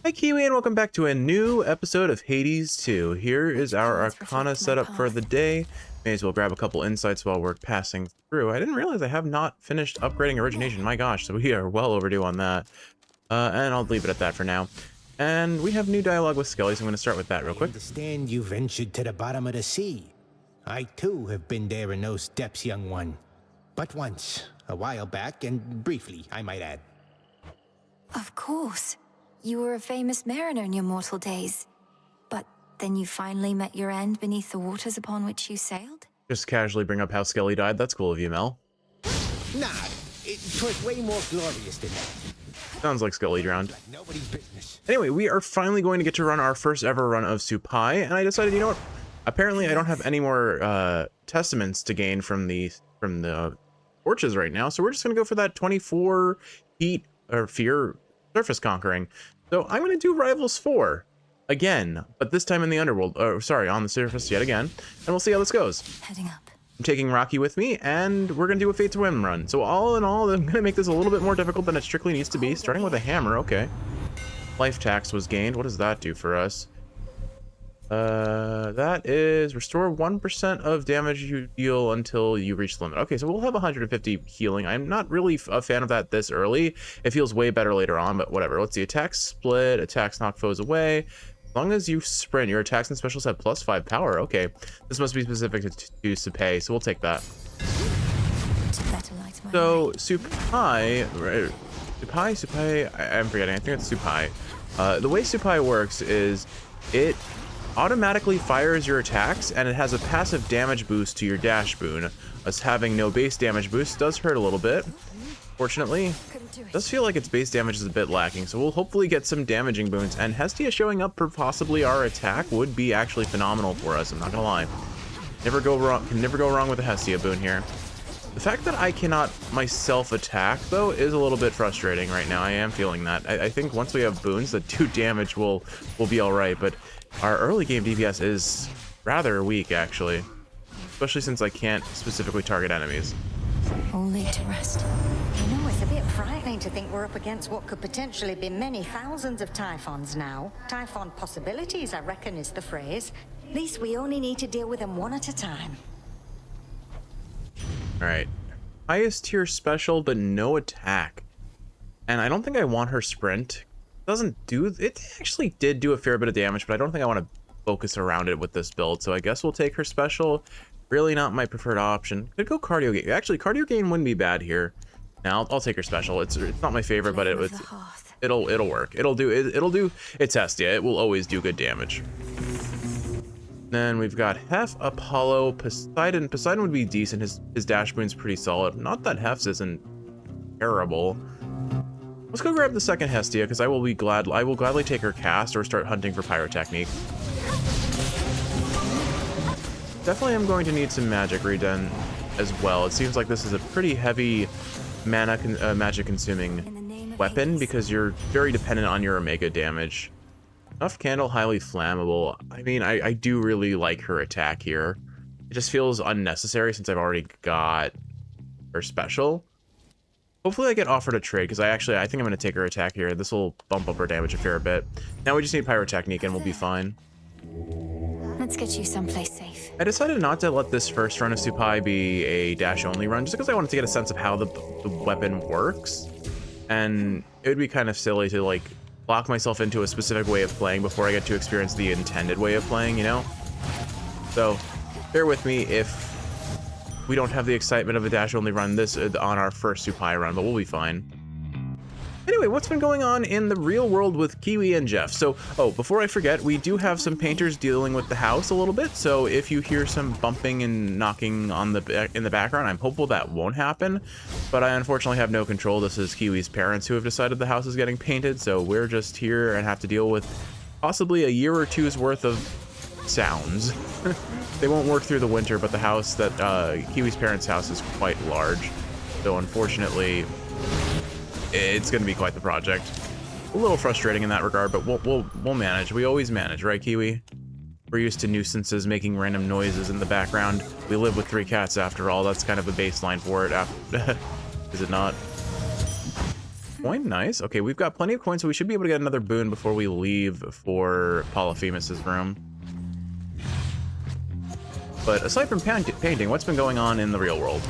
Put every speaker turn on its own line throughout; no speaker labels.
Hi Kiwi, and welcome back to a new episode of Hades 2. Here is our Arcana setup for the day. May as well grab a couple insights while we're passing through. I didn't realize I have not finished upgrading Origination. My gosh, so we are well overdue on that. And I'll leave it at that for now. And we have new dialogue with Skelly, so I'm going to start with that real quick.
I understand you ventured to the bottom of the sea. I too have been there in those depths, young one. But once, a while back, and briefly, I might add.
Of course. You were a famous mariner in your mortal days. But then you finally met your end beneath the waters upon which you sailed?
Just casually bring up how Skelly died. That's cool of you, Mel.
Nah, it was way more glorious than that.
Sounds like Skelly drowned.
Like nobody's business.
Anyway, we are finally going to get to run our first ever run of Supai, and I decided, you know what? Apparently, I don't have any more testaments to gain from the torches right now, so we're just gonna go for that 24 heat or fear surface conquering. So I'm gonna do Rivals 4 again, but this time in the underworld. Sorry, on the surface yet again, and we'll see how this goes.
Heading up.
I'm taking Rocky with me, and we're gonna do a Fate to Win run. So all in all, I'm gonna make this a little bit more difficult than it strictly needs to be. Starting with a hammer, okay. Life tax was gained. What does that do for us? That is restore 1% of damage you deal until you reach the limit. Okay, so we'll have 150 healing. I'm not really a fan of that this early. It feels way better later on, but whatever. Let's see. Attacks split, attacks knock foes away. As long as you sprint, your attacks and specials have +5 power. Okay, this must be specific to Supay, so we'll take that. So Supai, I'm forgetting. I think it's Supai. The way Supai works is it automatically fires your attacks, and it has a passive damage boost to your dash boon. Us having no base damage boost does hurt a little bit. Fortunately, it does feel like its base damage is a bit lacking, so we'll hopefully get some damaging boons, and Hestia showing up for possibly our attack would be actually phenomenal for us, I'm not gonna lie. Can never go wrong with a Hestia boon here. The fact that I cannot myself attack, though, is a little bit frustrating right now. I am feeling that. I think once we have boons that do damage, we'll be alright, but our early game DPS is rather weak, actually. Especially since I can't specifically target enemies.
All laid to rest.
You know, it's a bit frightening to think we're up against what could potentially be many thousands of Typhons now. Typhon possibilities, I reckon, is the phrase. At least we only need to deal with them one at a time.
Alright. Highest tier special, but no attack. And I don't think I want her sprint. It actually did do a fair bit of damage, but I don't think I want to focus around it with this build, so I guess we'll take her special. Really not my preferred option. Could go cardio gain. Actually, cardio gain wouldn't be bad here. Now I'll take her special. It's not my favorite, but it'll work. It'll do its Hestia. It will always do good damage. Then we've got Hef, Apollo, Poseidon. Poseidon would be decent. His dash boon's pretty solid. Not that Hef's isn't terrible. Let's go grab the second Hestia, because I will gladly take her cast or start hunting for Pyrotechnique. Definitely am going to need some magic regen as well. It seems like this is a pretty heavy magic consuming weapon, because you're very dependent on your Omega damage. Enough Candle, highly flammable. I mean, I do really like her attack here. It just feels unnecessary since I've already got her special. Hopefully I get offered a trade, because I think I'm going to take her attack here. This will bump up her damage a fair bit. Now we just need Pyrotechnique and we'll be fine.
Let's get you someplace safe.
I decided not to let this first run of Supai be a dash-only run, just because I wanted to get a sense of how the weapon works. And it would be kind of silly to, like, lock myself into a specific way of playing before I get to experience the intended way of playing, you know? So, bear with me if we don't have the excitement of a dash-only run on our first Supai run, but we'll be fine. Anyway, what's been going on in the real world with Kiwi and Jeff? So, before I forget, we do have some painters dealing with the house a little bit, so if you hear some bumping and knocking in the background, I'm hopeful that won't happen, but I unfortunately have no control. This is Kiwi's parents who have decided the house is getting painted, so we're just here and have to deal with possibly a year or two's worth of sounds. They won't work through the winter, but the house that Kiwi's parents' house is quite large, so unfortunately it's going to be quite the project. A little frustrating in that regard, but we'll manage. We always manage, right, Kiwi? We're used to nuisances making random noises in the background. We live with 3 cats after all. That's kind of a baseline for it. Is it not? coin, nice. Okay, we've got plenty of coins, so we should be able to get another boon before we leave for Polyphemus's room. But aside from painting, what's been going on in the real world?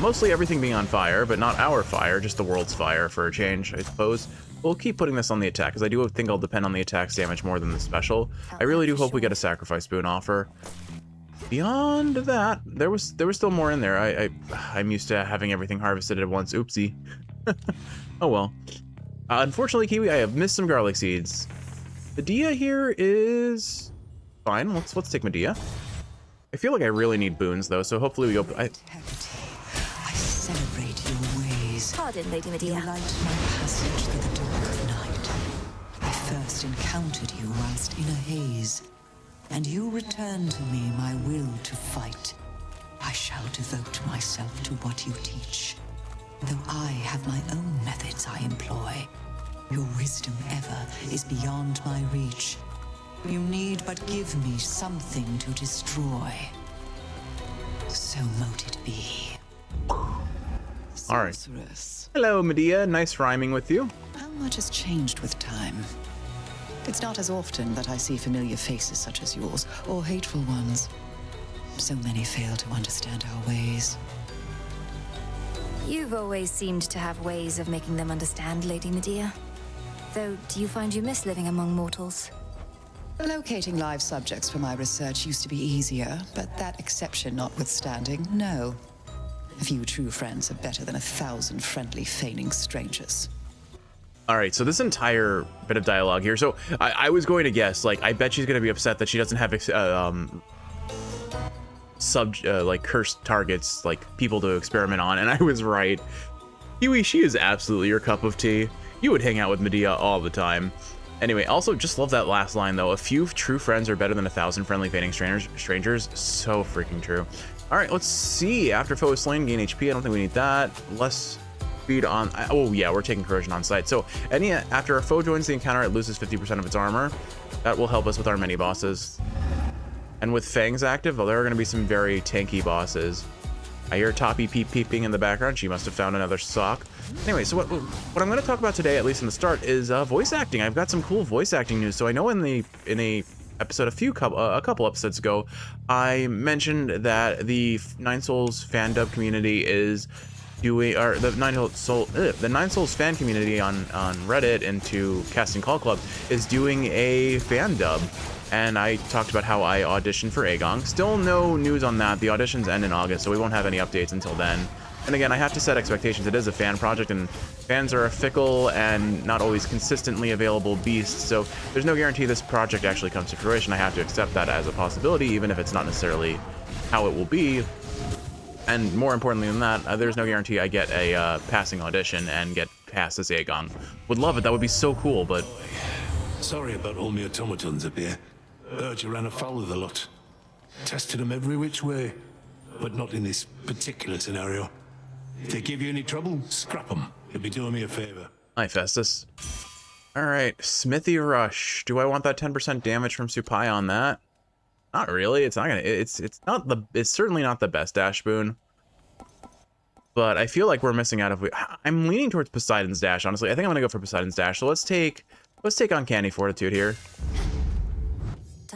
Mostly everything being on fire, but not our fire, just the world's fire for a change, I suppose. We'll keep putting this on the attack, because I do think I'll depend on the attack's damage more than the special. I really do hope we get a sacrifice boon offer. Beyond that, there was still more in there. I'm used to having everything harvested at once. Oopsie. Oh well. Unfortunately, Kiwi, I have missed some garlic seeds. Medea here is fine. Let's take Medea. I feel like I really need boons though, so hopefully we open.
I celebrate your ways.
Pardon, Lady Medea.
You light my passage through the dark of night. I first encountered you whilst in a haze, and you returned to me my will to fight. I shall devote myself to what you teach, though I have my own methods I employ. Your wisdom ever is beyond my reach. You need but give me something to destroy. So mote it be.
All right.
Sorceress.
Hello, Medea. Nice rhyming with you.
How much has changed with time? It's not as often that I see familiar faces such as yours, or hateful ones. So many fail to understand our ways.
You've always seemed to have ways of making them understand, Lady Medea. Though, do you find you miss living among mortals?
Locating live subjects for my research used to be easier, but that exception notwithstanding, no. A few true friends are better than 1,000 friendly feigning strangers.
All right, so this entire bit of dialogue here. So I was going to guess, like, I bet she's going to be upset that she doesn't have like cursed targets, like people to experiment on, and I was right. Kiwi, she is absolutely your cup of tea. You would hang out with Medea all the time. Anyway, also just love that last line though. A few true friends are better than 1,000 friendly feigning strangers. So freaking true. All right, let's see. After foe is slain, gain HP. I don't think we need that. Less speed on. Oh yeah, we're taking corrosion on sight. So after a foe joins the encounter, it loses 50% of its armor. That will help us with our mini bosses. And with Fangs active, well, there are going to be some very tanky bosses. I hear Toppy peeping in the background. She must have found another sock. Anyway, so what I'm going to talk about today, at least in the start, is voice acting. I've got some cool voice acting news. So I know in a episode a couple episodes ago, I mentioned that the Nine Souls fan dub community is doing, or the Nine Souls fan community on Reddit into Casting Call Club is doing a fan dub. And I talked about how I auditioned for Aegon. Still no news on that. The auditions end in August, so we won't have any updates until then. And again, I have to set expectations. It is a fan project, and fans are a fickle and not always consistently available beast, so there's no guarantee this project actually comes to fruition. I have to accept that as a possibility, even if it's not necessarily how it will be. And more importantly than that, there's no guarantee I get a passing audition and get past this Aegon. Would love it. That would be so cool, but...
Sorry about all my automatons up here. Heard you ran afoul of the lot. Tested them every which way, but not in this particular scenario. If they give you any trouble, scrap them. You'll be doing me a favor.
Hi, Festus. All right, Smithy Rush. Do I want that 10% damage from Supai on that? Not really. It's not gonna. It's certainly not the best dash boon. But I feel like we're missing out if we. I'm leaning towards Poseidon's dash. Honestly, I think I'm gonna go for Poseidon's dash. So let's take Uncanny Fortitude here.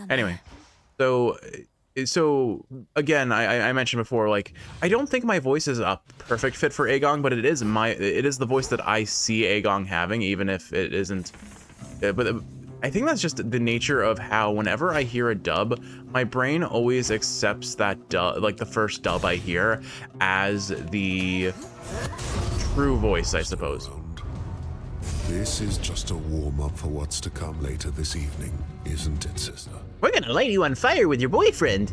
Anyway, so again, I mentioned before, like, I don't think my voice is a perfect fit for Aegon, but it is the voice that I see Aegon having, even if it isn't. But I think that's just the nature of how whenever I hear a dub, my brain always accepts that dub, like the first dub I hear, as the true voice, I suppose.
This is just a warm-up for what's to come later this evening, isn't it, sister?
We're gonna light you on fire with your boyfriend.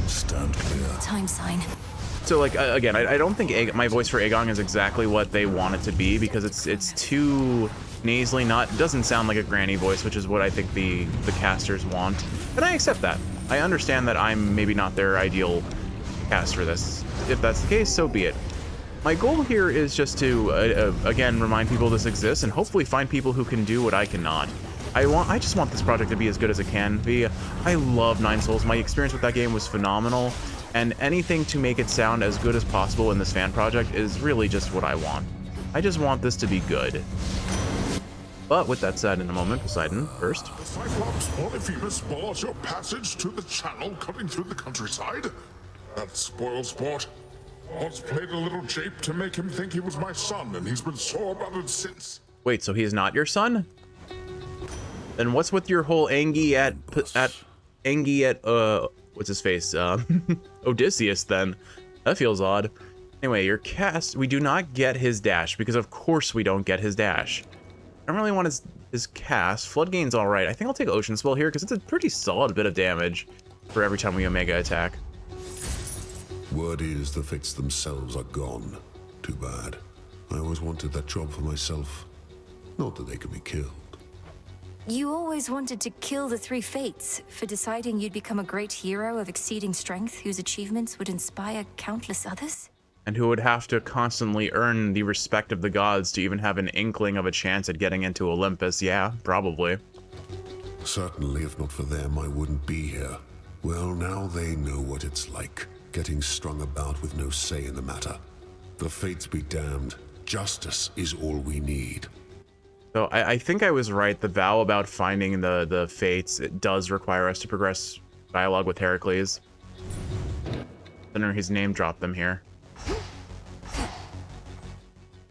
Stand clear.
Time sign.
So, like, again, I don't think my voice for Aegon is exactly what they want it to be, because it's too nasally, doesn't sound like a granny voice, which is what I think the casters want. And I accept that. I understand that I'm maybe not their ideal cast for this. If that's the case, so be it. My goal here is just to, again, remind people this exists and hopefully find people who can do what I cannot. I just want this project to be as good as it can be. I love Nine Souls. My experience with that game was phenomenal, and anything to make it sound as good as possible in this fan project is really just what I want. I just want this to be good. But with that said, in a moment, Poseidon first.
The Cyclops Polyphemus bars your passage to the channel cutting through the countryside. That spoil sport once played a little jape to make him think he was my son, and he's been sore about it since.
Wait, so he is not your son? Then what's with your whole Angie at what's his face? Odysseus then. That feels odd. Anyway, your cast, we do not get his dash, because of course we don't get his dash. I don't really want his cast. Flood gain's alright. I think I'll take Ocean Spell here, because it's a pretty solid bit of damage for every time we Omega attack.
Word is the Fates themselves are gone. Too bad. I always wanted that job for myself. Not that they can be killed.
You always wanted to kill the three Fates for deciding you'd become a great hero of exceeding strength whose achievements would inspire countless others?
And who would have to constantly earn the respect of the gods to even have an inkling of a chance at getting into Olympus. Yeah, probably.
Certainly, if not for them, I wouldn't be here. Well, now they know what it's like, getting strung about with no say in the matter. The Fates be damned. Justice is all we need.
So I think I was right. The vow about finding the Fates, it does require us to progress dialogue with Heracles. Then his name dropped them here.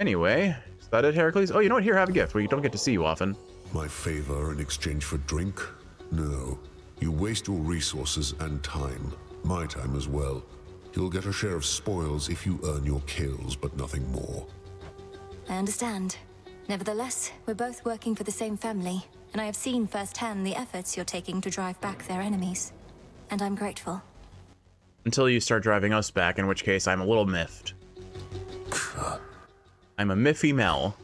Anyway, is that it, Heracles? Oh, you know what? Here, have a gift. We don't get to see you often.
My favor in exchange for drink? No. You waste your resources and time. My time as well. You'll get a share of spoils if you earn your kills, but nothing more.
I understand. Nevertheless, we're both working for the same family, and I have seen firsthand the efforts you're taking to drive back their enemies. And I'm grateful.
Until you start driving us back, in which case I'm a little miffed. I'm a miffy Mel.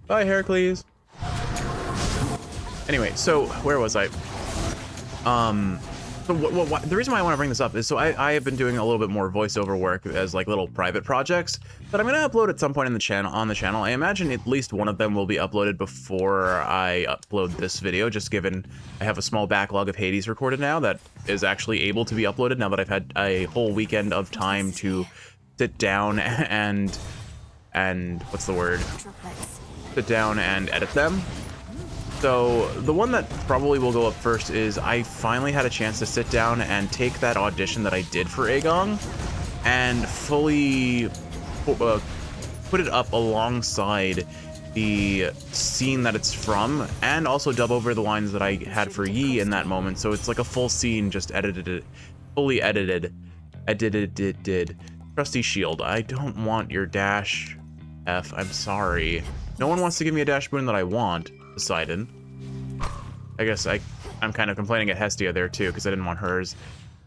Bye, Heracles. Anyway, so where was I? So the reason why I want to bring this up is so I have been doing a little bit more voiceover work as like little private projects that I'm going to upload at some point in the channel. I imagine at least one of them will be uploaded before I upload this video, just given I have a small backlog of Hades recorded now that is actually able to be uploaded now that I've had a whole weekend of time to sit down and what's the word? Sit down and edit them. So the one that probably will go up first is I finally had a chance to sit down and take that audition that I did for Aegon and fully put it up alongside the scene that it's from, and also dub over the lines that I had for Yi in that moment. So it's like a full scene, just fully edited. Trusty Shield, I don't want your dash, F. I'm sorry. No one wants to give me a dash boon that I want. Poseidon. I guess I'm kind of complaining at Hestia there too, because I didn't want hers.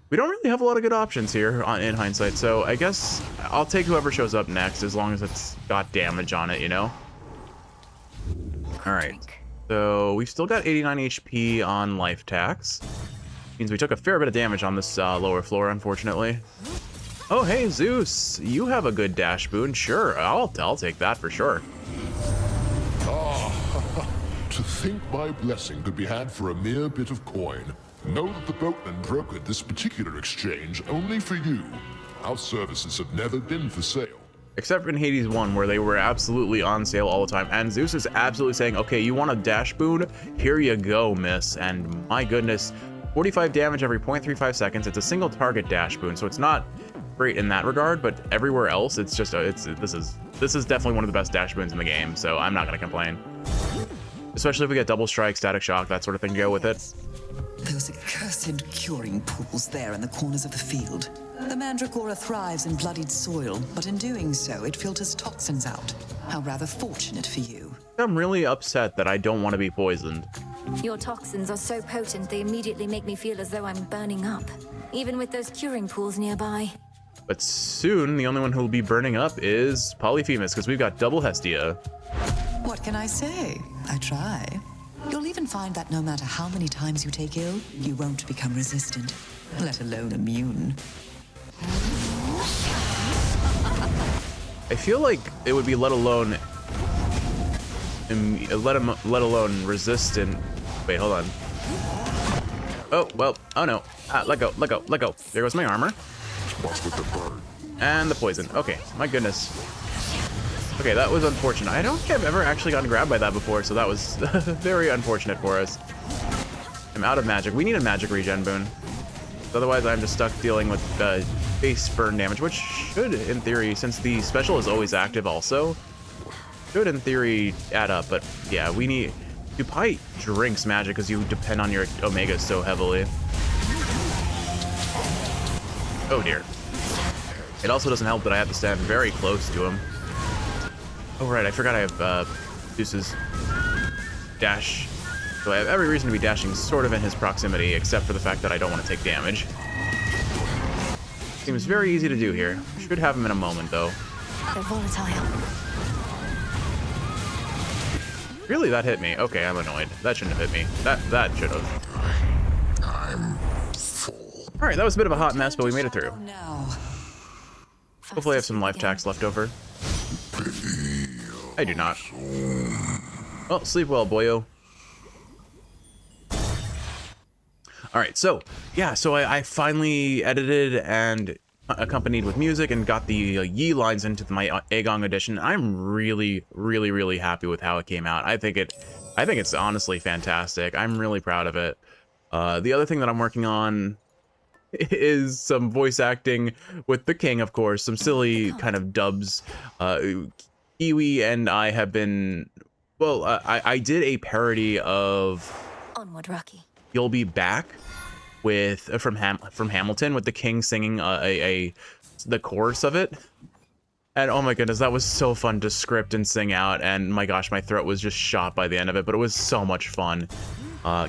We don't really have a lot of good options here in hindsight, so I guess I'll take whoever shows up next as long as it's got damage on it, you know? Alright, so we've still got 89 HP on life tax. Means we took a fair bit of damage on this lower floor, unfortunately. Oh, hey, Zeus, you have a good dash boon. Sure, I'll take that for sure.
To think my blessing could be had for a mere bit of coin. Know that the boatman brokered this particular exchange only for you. Our services have never been for sale.
Except in Hades 1, where they were absolutely on sale all the time. And Zeus is absolutely saying, okay, you want a dash boon? Here you go, miss. And my goodness, 45 damage every 0.35 seconds. It's a single target dash boon, so it's not great in that regard, but everywhere else, it's just, this is definitely one of the best dash boons in the game, so I'm not gonna complain. Especially if we get double strike, static shock, that sort of thing to go with it.
Those accursed curing pools there in the corners of the field. The mandragora thrives in bloodied soil, but in doing so, it filters toxins out. How rather fortunate for you.
I'm really upset that I don't want to be poisoned.
Your toxins are so potent they immediately make me feel as though I'm burning up, even with those curing pools nearby.
But soon, the only one who'll be burning up is Polyphemus, because we've got double Hestia.
What can I say? I try. You'll even find that no matter how many times you take ill, you won't become resistant, let alone immune.
I feel like it would be let alone resistant. Wait, hold on. Oh, well, oh no. Let go. There goes my armor.
What's with the bird?
And the poison. Okay, my goodness. Okay, that was unfortunate. I don't think I've ever actually gotten grabbed by that before, so that was very unfortunate for us. I'm out of magic. We need a magic regen boon. Otherwise, I'm just stuck dealing with base burn damage, which should, in theory, since the special is always active also, should, in theory, add up. But yeah, we need... Supai drinks magic because you depend on your Omega so heavily. Oh dear. It also doesn't help that I have to stand very close to him. Oh right, I forgot I have Zeus's dash. So I have every reason to be dashing sort of in his proximity, except for the fact that I don't want to take damage. Seems very easy to do here. Should have him in a moment though.
They're volatile.
Really, that hit me. Okay, I'm annoyed. That shouldn't have hit me. That should have.
I'm full.
All right, that was a bit of a hot mess, but we made it through.
Now,
Hopefully I have some life tax left over. I do not. Well, sleep well, boyo. All right, so yeah, so I finally edited and accompanied with music and got the Yi lines into my Aegong edition. I'm really, really, really happy with how it came out. I think it's honestly fantastic. I'm really proud of it. The other thing that I'm working on is some voice acting with the king, of course, some silly kind of dubs. Kiwi and I have been, well, I did a parody of
Onward, Rocky.
You'll Be Back with from Hamilton, with the king singing the chorus of it. And oh my goodness, that was so fun to script and sing out, and my gosh, my throat was just shot by the end of it, but it was so much fun.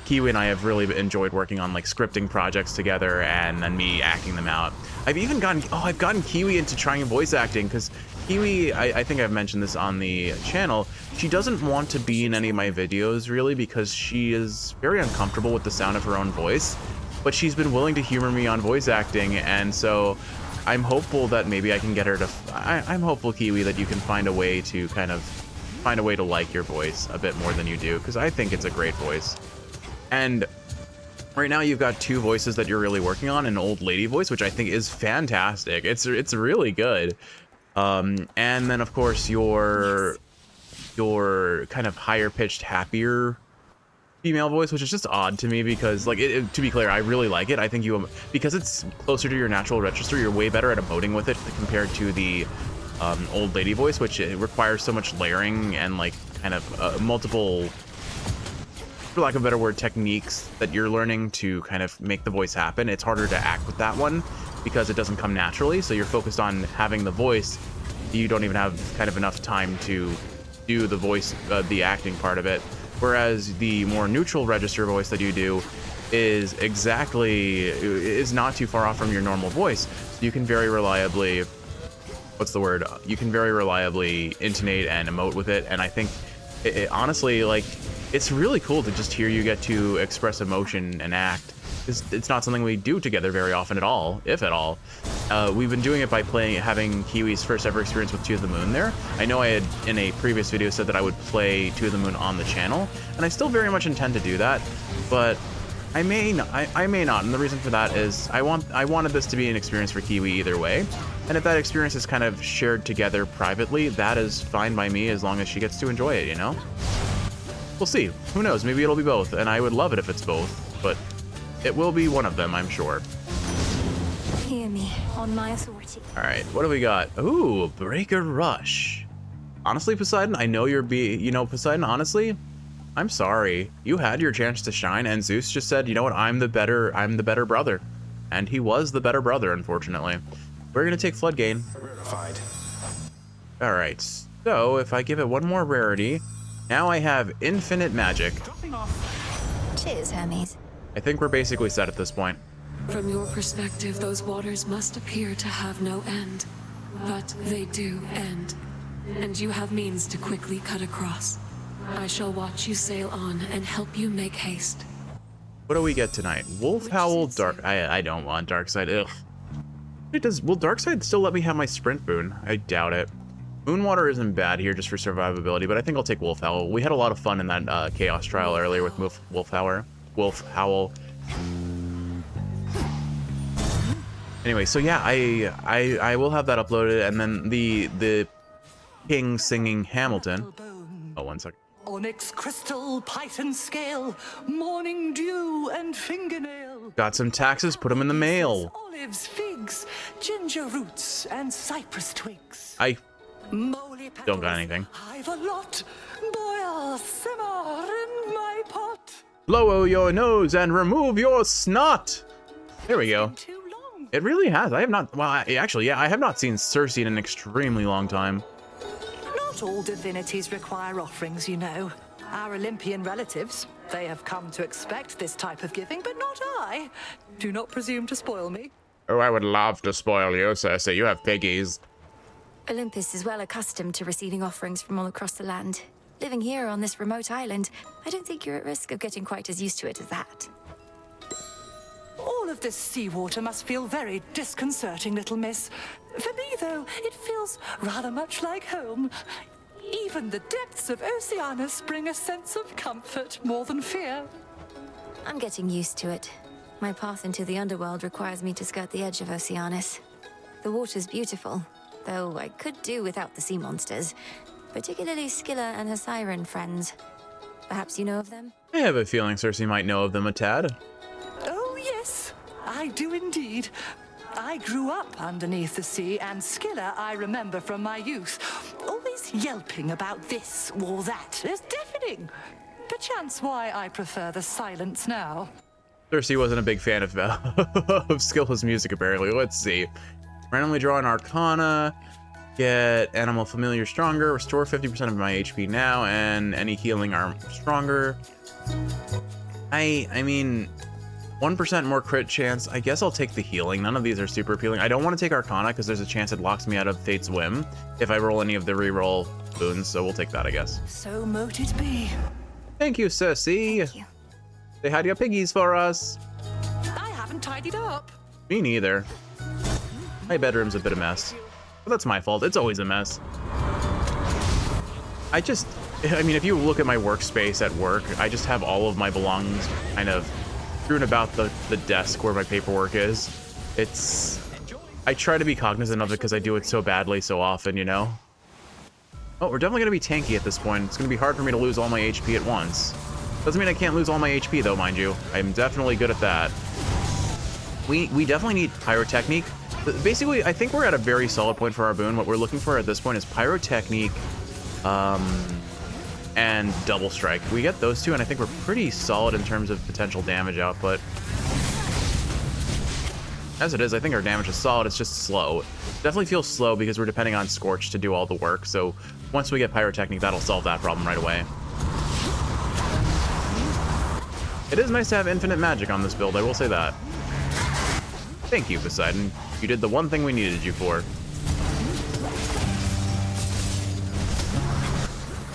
Kiwi and I have really enjoyed working on like scripting projects together and then me acting them out. I've gotten Kiwi into trying voice acting, because Kiwi, I think I've mentioned this on the channel, she doesn't want to be in any of my videos really because she is very uncomfortable with the sound of her own voice, but she's been willing to humor me on voice acting, and so I'm hopeful that maybe I can get her to, I'm hopeful, Kiwi, that you can find a way to like your voice a bit more than you do, because I think it's a great voice. And right now you've got two voices that you're really working on, an old lady voice, which I think is fantastic. It's really good. And then of course your kind of higher pitched, happier female voice, which is just odd to me because, like, to be clear, I really like it. I think because it's closer to your natural register, you're way better at emoting with it compared to the old lady voice, which it requires so much layering and like kind of multiple, for lack of a better word, techniques that you're learning to kind of make the voice happen. It's harder to act with that one because it doesn't come naturally, so you're focused on having the voice. You don't even have kind of enough time to do the voice, the acting part of it. Whereas the more neutral register voice that you do is not too far off from your normal voice. So you can very reliably, you can very reliably intonate and emote with it. And I think honestly, like, it's really cool to just hear you get to express emotion and act. It's not something we do together very often at all, if at all. We've been doing it by having Kiwi's first ever experience with 2 of the Moon there. I know I had, in a previous video, said that I would play 2 of the Moon on the channel, and I still very much intend to do that, but I may not, and the reason for that is I wanted this to be an experience for Kiwi either way, and if that experience is kind of shared together privately, that is fine by me as long as she gets to enjoy it, you know? We'll see. Who knows? Maybe it'll be both, and I would love it if it's both, but it will be one of them, I'm sure.
Hear me, on my authority.
All right, what do we got? Ooh, Breaker Rush. Honestly, Poseidon, I know Poseidon, honestly, I'm sorry. You had your chance to shine, and Zeus just said, you know what, I'm the better brother. And he was the better brother, unfortunately. We're gonna take Flood Gain.
Verified.
All right, so if I give it one more rarity, now I have infinite magic.
Cheers, Hermes.
I think we're basically set at this point.
From your perspective, those waters must appear to have no end. But they do end. And you have means to quickly cut across. I shall watch you sail on and help you make haste.
What do we get tonight? Wolf Howl, Dark... I don't want Darkside, ugh. Will Darkside still let me have my sprint boon? I doubt it. Moonwater isn't bad here just for survivability, but I think I'll take Wolf Howl. We had a lot of fun in that Chaos trial earlier with Wolf Howl. Anyway, so yeah, I will have that uploaded, and then the King singing Hamilton. Oh, one second.
Onyx crystal, python scale, morning dew and fingernail.
Got some taxes, put them in the mail.
Olives, figs, ginger roots, and cypress twigs.
I
Moly
don't got anything.
I've a lot. Boil, simmer in my pot.
Blow your nose and remove your snot. There we go.
Too long.
It really has. I have not, well, actually, yeah, I have not seen Cersei in an extremely long time.
Not all divinities require offerings, you know. Our Olympian relatives, they have come to expect this type of giving, but not I. Do not presume to spoil me.
Oh, I would love to spoil you, Cersei. You have piggies.
Olympus is well accustomed to receiving offerings from all across the land. Living here on this remote island, I don't think you're at risk of getting quite as used to it as that.
All of this seawater must feel very disconcerting, little miss. For me, though, it feels rather much like home. Even the depths of Oceanus bring a sense of comfort more than fear.
I'm getting used to it. My path into the underworld requires me to skirt the edge of Oceanus. The water's beautiful, though I could do without the sea monsters, particularly Scylla and her siren friends. Perhaps you know of them?
I have a feeling Cersei might know of them a tad.
Oh, yes, I do indeed. I grew up underneath the sea, and Scylla I remember from my youth. Always yelping about this or that. It's deafening. Perchance why I prefer the silence now.
Cersei wasn't a big fan of, of Scylla's music, apparently. Let's see. Randomly draw an Arcana. Get Animal Familiar stronger. Restore 50% of my HP now, and any healing are stronger. I mean... 1% more crit chance. I guess I'll take the healing. None of these are super appealing. I don't want to take Arcana because there's a chance it locks me out of Fate's Whim if I roll any of the reroll boons, so we'll take that, I guess.
So mote it be.
Thank you, Cersei.
Thank you.
They had your piggies for us.
I haven't tidied up.
Me neither. My bedroom's a bit of a mess. But that's my fault. It's always a mess. I mean, if you look at my workspace at work, I just have all of my belongings kind of strewn about the desk where my paperwork is. I try to be cognizant of it because I do it so badly so often, you know? Oh, we're definitely going to be tanky at this point. It's going to be hard for me to lose all my HP at once. Doesn't mean I can't lose all my HP though, mind you. I'm definitely good at that. We definitely need Pyrotechnique. Basically, I think we're at a very solid point for our boon. What we're looking for at this point is Pyrotechnique, and Double Strike. We get those two, and I think we're pretty solid in terms of potential damage output. As it is, I think our damage is solid. It's just slow. Definitely feels slow because we're depending on Scorch to do all the work. So once we get Pyrotechnique, that'll solve that problem right away. It is nice to have infinite magic on this build, I will say that. Thank you, Poseidon. You did the one thing we needed you for.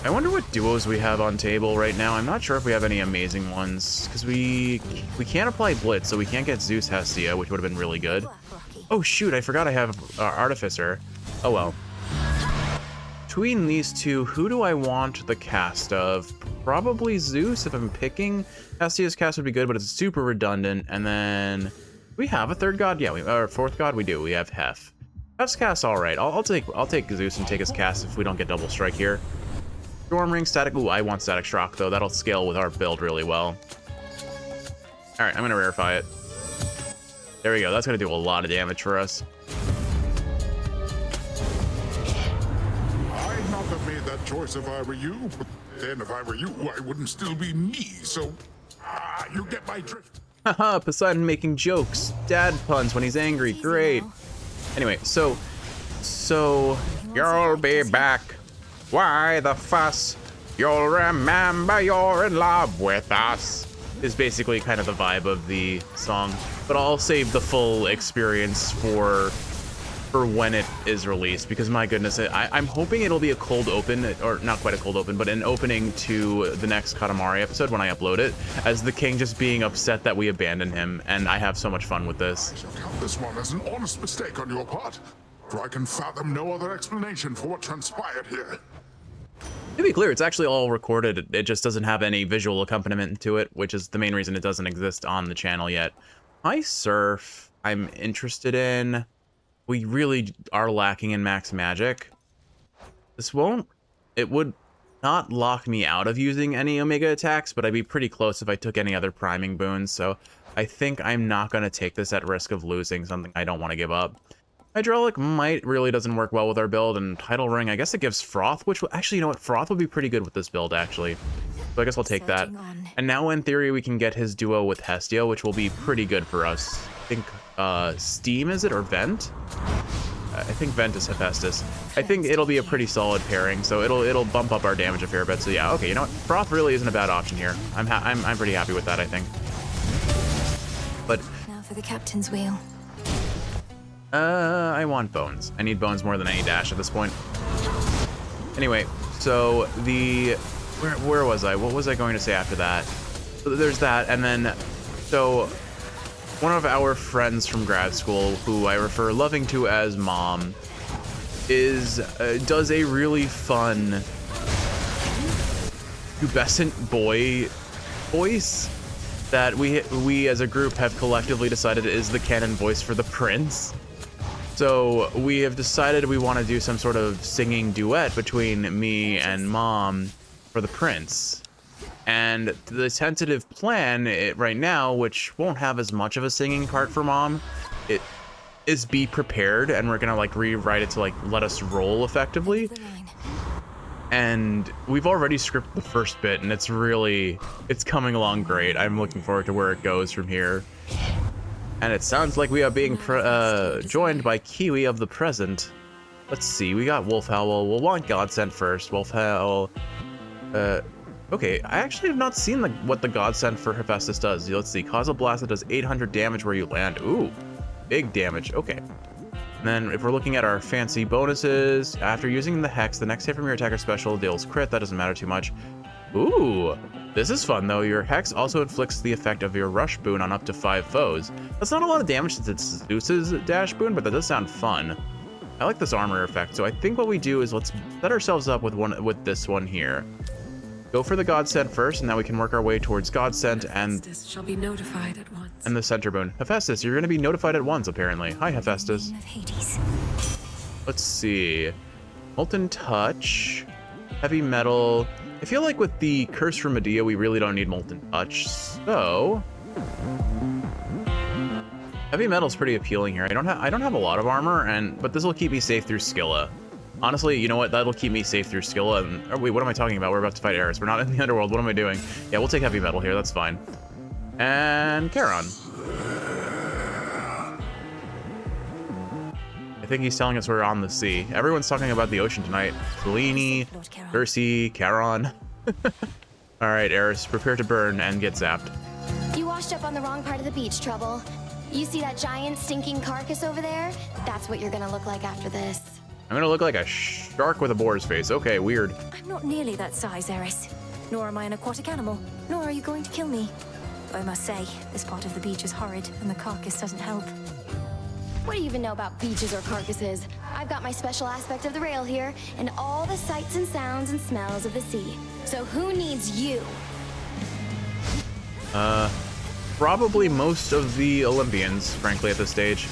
I wonder what duos we have on table right now. I'm not sure if we have any amazing ones, because we can't apply Blitz, so we can't get Zeus Hestia, which would have been really good. Oh shoot, I forgot I have Artificer. Oh well. Between these two, who do I want the cast of? Probably Zeus if I'm picking. Hestia's cast would be good, but it's super redundant. And then we have a third god. Yeah, or fourth god. We do. We have Hef. Hef's cast all right. I'll take Zeus and take his cast if we don't get double strike here. Storm Ring, Static. Ooh, I want Static Shock though. That'll scale with our build really well. All right, I'm gonna rarefy it. There we go. That's gonna do a lot of damage for us.
I'd not have made that choice if I were you, but then if I were you, I wouldn't still be me, so you get my drift.
Haha, Poseidon making jokes. Dad puns when he's angry. Great. Anyway, so you'll be back. Why the fuss? You'll remember you're in love with us. Is basically kind of the vibe of the song, but I'll save the full experience for when it is released, because my goodness, I'm hoping it'll be a cold open, or not quite a cold open, but an opening to the next Katamari episode when I upload it, as the king just being upset that we abandoned him, and I have so much fun with this.
I shall count this one as an honest mistake on your part, for I can fathom no other explanation for what transpired here.
To be clear, it's actually all recorded. It just doesn't have any visual accompaniment to it, which is the main reason it doesn't exist on the channel yet. High Surf, I'm interested in. We really are lacking in max magic. it would not lock me out of using any Omega attacks, but I'd be pretty close if I took any other priming boons, so I think I'm not going to take this at risk of losing something I don't want to give up. Hydraulic Might really doesn't work well with our build, and Tidal Ring, I guess it gives Froth, which will, actually, you know what, Froth would be pretty good with this build, actually. So I guess I'll take that. And now, in theory, we can get his duo with Hestia, which will be pretty good for us. I think, Steam, is it, or Vent? I think Vent is Hephaestus. I think it'll be a pretty solid pairing, so it'll bump up our damage a fair bit. So yeah, okay, you know what, Froth really isn't a bad option here. I'm pretty happy with that, I think. But
now for the captain's wheel.
I want bones. I need bones more than any dash at this point. Anyway, so where was I? What was I going to say after that? So there's that, and then so one of our friends from grad school, who I refer loving to as Mom, does a really fun pubescent boy voice that we as a group have collectively decided is the canon voice for the prince. So we have decided we want to do some sort of singing duet between me and Mom for the prince. And the tentative plan right now, which won't have as much of a singing part for Mom, it is be prepared, and we're gonna like rewrite it to like let us roll effectively. And we've already scripted the first bit, and it's coming along great. I'm looking forward to where it goes from here. And it sounds like we are being joined by Kiwi of the present. Let's see, we got Wolfhowl. We'll want Godsent first. Wolfhowl. Okay, I actually have not seen what the Godsent for Hephaestus does. Let's see, Causal Blast that does 800 damage where you land. Ooh, big damage. Okay. And then if we're looking at our fancy bonuses, after using the Hex, the next hit from your attacker special deals crit. That doesn't matter too much. Ooh, this is fun though. Your Hex also inflicts the effect of your Rush boon on up to 5 foes. That's not a lot of damage since it's Zeus's dash boon, but that does sound fun. I like this armor effect, so I think what we do is let's set ourselves up with this one here. Go for the Godsent first, and now we can work our way towards Godsent and
shall be notified at once.
And the center boon. Hephaestus, you're going to be notified at once, apparently. Hi, Hephaestus. Let's see. Molten Touch, Heavy Metal. I feel like with the Curse from Medea, we really don't need Molten Touch, so Heavy Metal's pretty appealing here. I don't have a lot of armor, but this will keep me safe through Scylla. Honestly, you know what? That'll keep me safe through Scylla. And, oh, wait, what am I talking about? We're about to fight Eris. We're not in the underworld. What am I doing? Yeah, we'll take Heavy Metal here. That's fine. And Charon. I think he's telling us we're on the sea. Everyone's talking about the ocean tonight. Selene, Percy, Charon. All right, Eris, prepare to burn and get zapped.
You washed up on the wrong part of the beach, Trouble. You see that giant stinking carcass over there? That's what you're gonna look like after this.
I'm gonna look like a shark with a boar's face. Okay, weird.
I'm not nearly that size, Eris. Nor am I an aquatic animal. Nor are you going to kill me. Though I must say, this part of the beach is horrid, and the carcass doesn't help.
What do you even know about beaches or carcasses? I've got my special aspect of the rail here, and all the sights and sounds and smells of the sea. So who needs you?
Probably most of the Olympians, frankly, at this stage.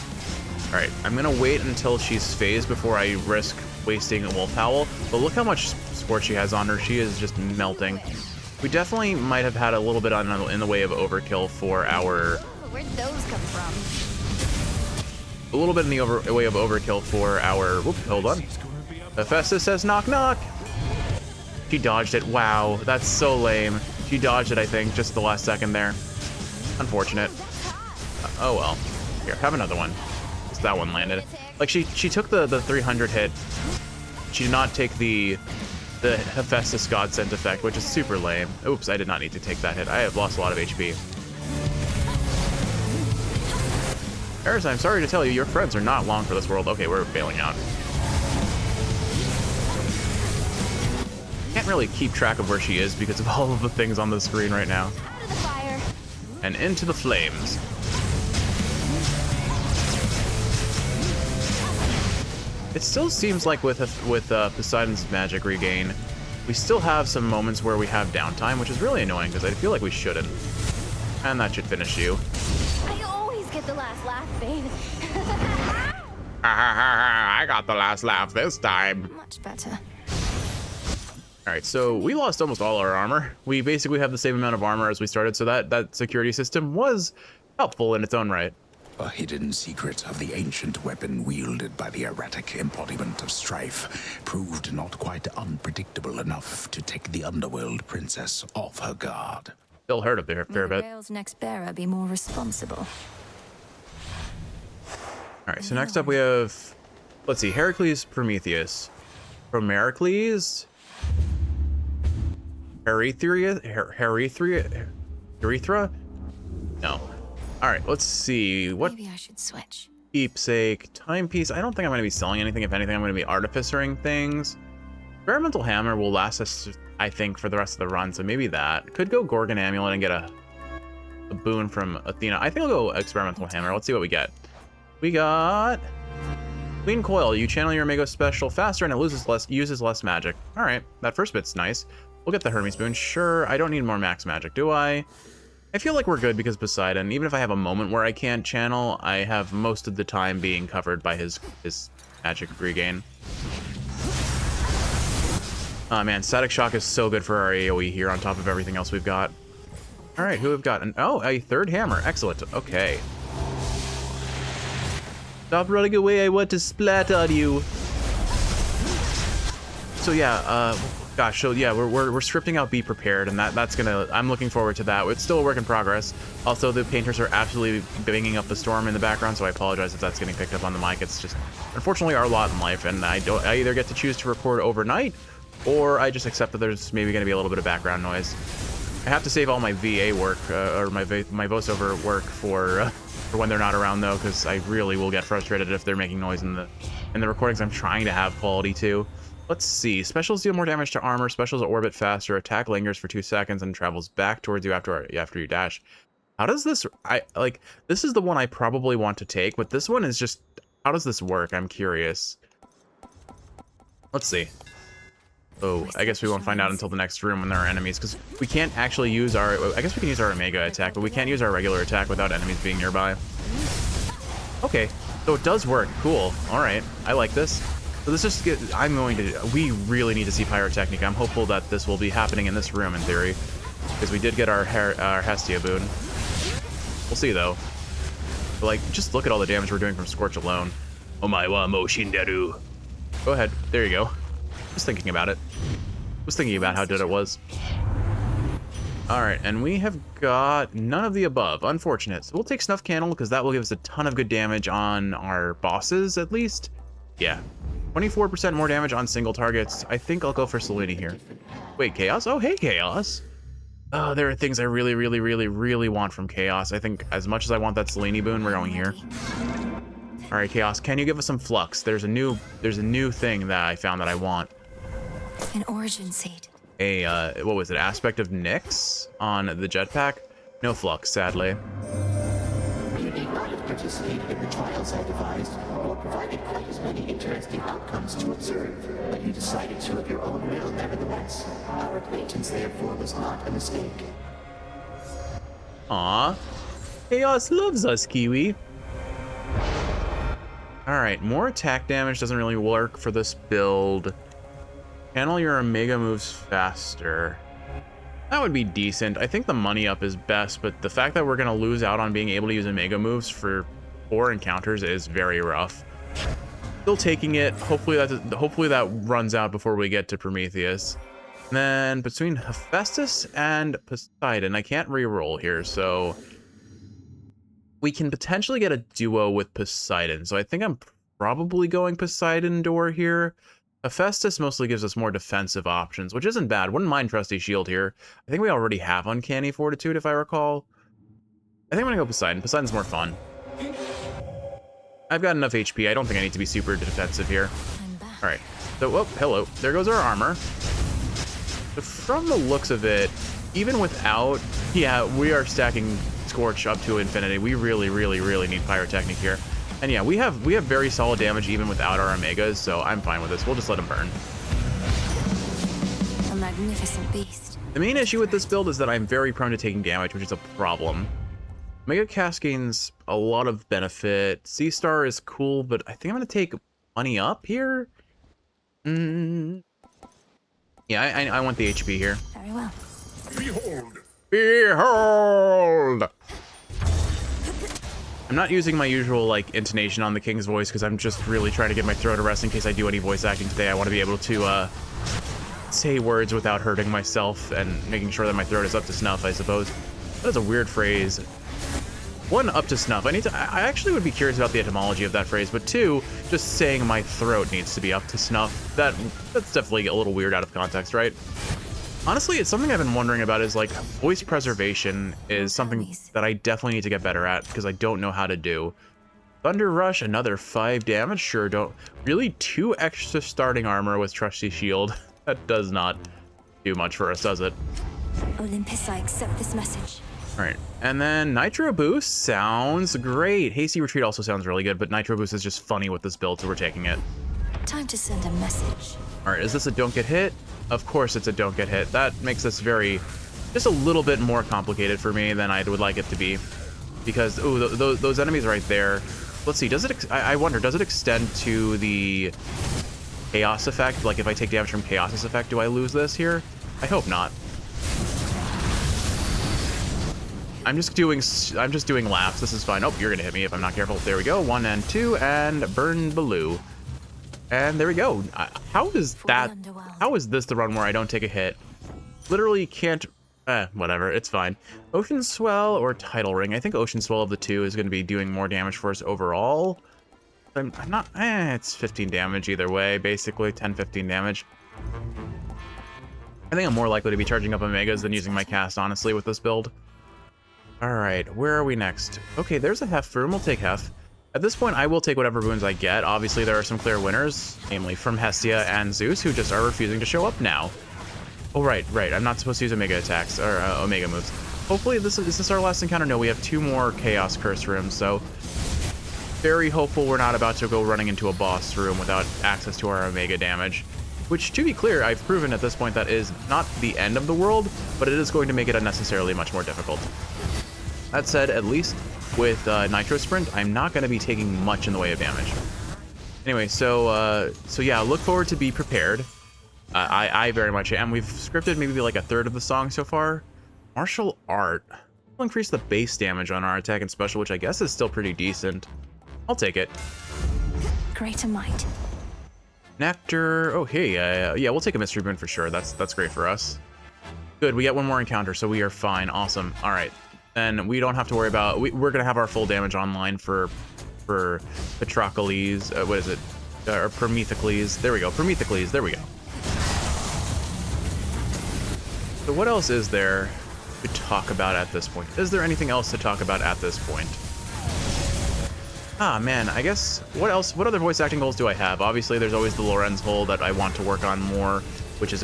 All right, I'm gonna wait until she's phased before I risk wasting a Wolfhowl, but look how much sport she has on her. She is just melting. We definitely might have had a little bit in the way of overkill for our...
Where'd those come from?
A little bit in the way of overkill for our... Whoop, hold on. Hephaestus says knock knock. She dodged it. Wow, that's so lame. She dodged it, I think, just the last second there. Unfortunate. Oh well. Here, have another one. That one landed. Like she took the 300 hit. She did not take the Hephaestus Godsent effect, which is super lame. Oops, I did not need to take that hit. I have lost a lot of HP. Eris, I'm sorry to tell you, your friends are not long for this world. Okay, we're bailing out. Can't really keep track of where she is because of all of the things on the screen right now.
Out of the fire.
And into the flames. It still seems like with Poseidon's magic regain, we still have some moments where we have downtime, which is really annoying because I feel like we shouldn't. And that should finish you.
I always get the last laugh, babe.
I got the last laugh this time.
Much better.
All right, so we lost almost all our armor. We basically have the same amount of armor as we started, so that security system was helpful in its own right.
A hidden secret of the ancient weapon wielded by the erratic embodiment of strife proved not quite unpredictable enough to take the underworld princess off her guard.
Still heard of it a fair bit.
Rail's next bearer be more responsible.
All right, so next up we have, let's see, Heracles, Prometheus, Promericles, Herethra? No. All right, let's see. What?
Maybe I should switch.
Keepsake, timepiece. I don't think I'm going to be selling anything. If anything, I'm going to be artificering things. Experimental hammer will last us, I think, for the rest of the run, so maybe that. Could go Gorgon amulet and get a boon from Athena. I think I'll go experimental hammer. Let's see what we get. We got Queen Coil. You channel your Omega special faster and it uses less magic. All right, that first bit's nice. We'll get the Hermes boon. Sure, I don't need more max magic, do I? I feel like we're good because Poseidon, even if I have a moment where I can't channel, I have most of the time being covered by his magic regain. Oh man, Static Shock is so good for our AoE here on top of everything else we've got. All right, who have got? Oh, a third hammer. Excellent. Okay. Stop running away. I want to splat on you. So yeah, gosh, so yeah, we're scripting out Be Prepared, and that's gonna, I'm looking forward to that. It's still a work in progress. Also, the painters are absolutely banging up the storm in the background, so I apologize if that's getting picked up on the mic. It's just, unfortunately, our lot in life, and I either get to choose to record overnight, or I just accept that there's maybe gonna be a little bit of background noise. I have to save all my VA work, or my voiceover work for when they're not around though, because I really will get frustrated if they're making noise in the recordings I'm trying to have quality to. Let's see. Specials deal more damage to armor. Specials orbit faster. Attack lingers for 2 seconds and travels back towards you after you dash. How does this? This is the one I probably want to take, but this one is just. How does this work? I'm curious. Let's see. Oh, I guess we won't find out until the next room when there are enemies, because we can't actually use our. I guess we can use our Omega attack, but we can't use our regular attack without enemies being nearby. Okay, so it does work. Cool. All right, I like this. So this just we really need to see Pyrotechnica. I'm hopeful that this will be happening in this room in theory, because we did get our Hestia boon. We'll see though. But like, just look at all the damage we're doing from Scorch alone. Omae wa mo shinderu. Go ahead. There you go. Just thinking about it. Was thinking about how good it was. All right, and we have got none of the above. Unfortunate. So we'll take Snuff Candle because that will give us a ton of good damage on our bosses at least. Yeah. 24% more damage on single targets. I think I'll go for Selene here. Wait, Chaos? Oh, hey, Chaos. Oh, there are things I really, really, really, really want from Chaos. I think as much as I want that Selene boon, we're going here. All right, Chaos, can you give us some flux? There's a new thing that I found that I want.
An origin seed.
What was it? Aspect of Nyx on the jetpack? No flux, sadly.
You need not have participated in the trials I devised, or provided quite as many interesting outcomes to observe, but you decided to of your own will nevertheless. Our acquaintance therefore was not a mistake.
Aw. Chaos loves us, Kiwi. Alright, more attack damage doesn't really work for this build. Channel your Omega moves faster. That would be decent. I think the money up is best, but the fact that we're going to lose out on being able to use Omega moves for 4 encounters is very rough. Still taking it. Hopefully that runs out before we get to Prometheus. And then between Hephaestus and Poseidon, I can't re-roll here, so we can potentially get a duo with Poseidon. So I think I'm probably going Poseidon door here. Hephaestus mostly gives us more defensive options, which isn't bad. Wouldn't mind Trusty Shield here. I think we already have Uncanny Fortitude, if I recall. I think I'm gonna go Poseidon. Poseidon's more fun. I've got enough HP. I don't think I need to be super defensive here. All right. So, oh, hello. There goes our armor. So from the looks of it, even without, yeah, we are stacking Scorch up to infinity. We really, really, really need Pyrotechnic here. And yeah, we have very solid damage even without our Omegas, so I'm fine with this. We'll just let him burn.
A magnificent beast.
The main issue with this build is that I'm very prone to taking damage, which is a problem. Omega Cast gains a lot of benefit. Sea Star is cool, but I think I'm going to take money up here. Yeah, I want the HP here.
Very well.
Behold!
Behold! I'm not using my usual, like, intonation on the King's voice because I'm just really trying to get my throat to rest in case I do any voice acting today. I want to be able to, say words without hurting myself and making sure that my throat is up to snuff, I suppose. That is a weird phrase. One, up to snuff. I actually would be curious about the etymology of that phrase, but two, just saying my throat needs to be up to snuff. That's definitely a little weird out of context, right? Honestly, it's something I've been wondering about is, like, voice preservation is something that I definitely need to get better at because I don't know how to do. Thunder Rush, another 5 damage? Sure, don't... Really? 2 extra starting armor with Trusty Shield? That does not do much for us, does it?
Olympus, I accept this message.
All right, and then Nitro Boost sounds great. Hasty Retreat also sounds really good, but Nitro Boost is just funny with this build, so we're taking it.
Time to send a message.
All right, is this a don't get hit? Of course it's a don't get hit. That makes this just a little bit more complicated for me than I would like it to be. Because, ooh, those enemies right there. Let's see, I wonder, does it extend to the chaos effect? Like, if I take damage from chaos's effect, do I lose this here? I hope not. I'm just doing laps. This is fine. Oh, you're gonna hit me if I'm not careful. There we go. 1 and 2, and burn Baloo. And there we go. How is this the run where I don't take a hit? Literally can't... whatever. It's fine. Ocean Swell or Tidal Ring? I think Ocean Swell of the two is going to be doing more damage for us overall. I'm not... it's 15 damage either way, basically. 10, 15 damage. I think I'm more likely to be charging up Omegas than using my cast, honestly, with this build. Alright, where are we next? Okay, there's a Hef room. We'll take Hef. At this point, I will take whatever boons I get. Obviously, there are some clear winners, namely from Hestia and Zeus, who just are refusing to show up now. Oh, right. I'm not supposed to use Omega attacks, or Omega moves. Hopefully, is this our last encounter? No, we have 2 more Chaos Curse rooms, so... Very hopeful we're not about to go running into a boss room without access to our Omega damage. Which, to be clear, I've proven at this point that is not the end of the world, but it is going to make it unnecessarily much more difficult. That said, at least with Nitro Sprint, I'm not going to be taking much in the way of damage. Anyway, so yeah, look forward to Be Prepared. I very much am. We've scripted maybe like a third of the song so far. Martial Art. We'll increase the base damage on our attack and special, which I guess is still pretty decent. I'll take it.
Greater might.
Nectar. Oh, hey, yeah, we'll take a Mystery Boon for sure. That's great for us. Good, we get 1 more encounter, so we are fine. Awesome. All right. Then we don't have to worry about... We're going to have our full damage online for Patrocles. What is it? Or Promethocles. There we go. Promethocles. There we go. So what else is there to talk about at this point? Is there anything else to talk about at this point? Ah, man, I guess... What else? What other voice acting goals do I have? Obviously, there's always the Lorenz hole that I want to work on more, which is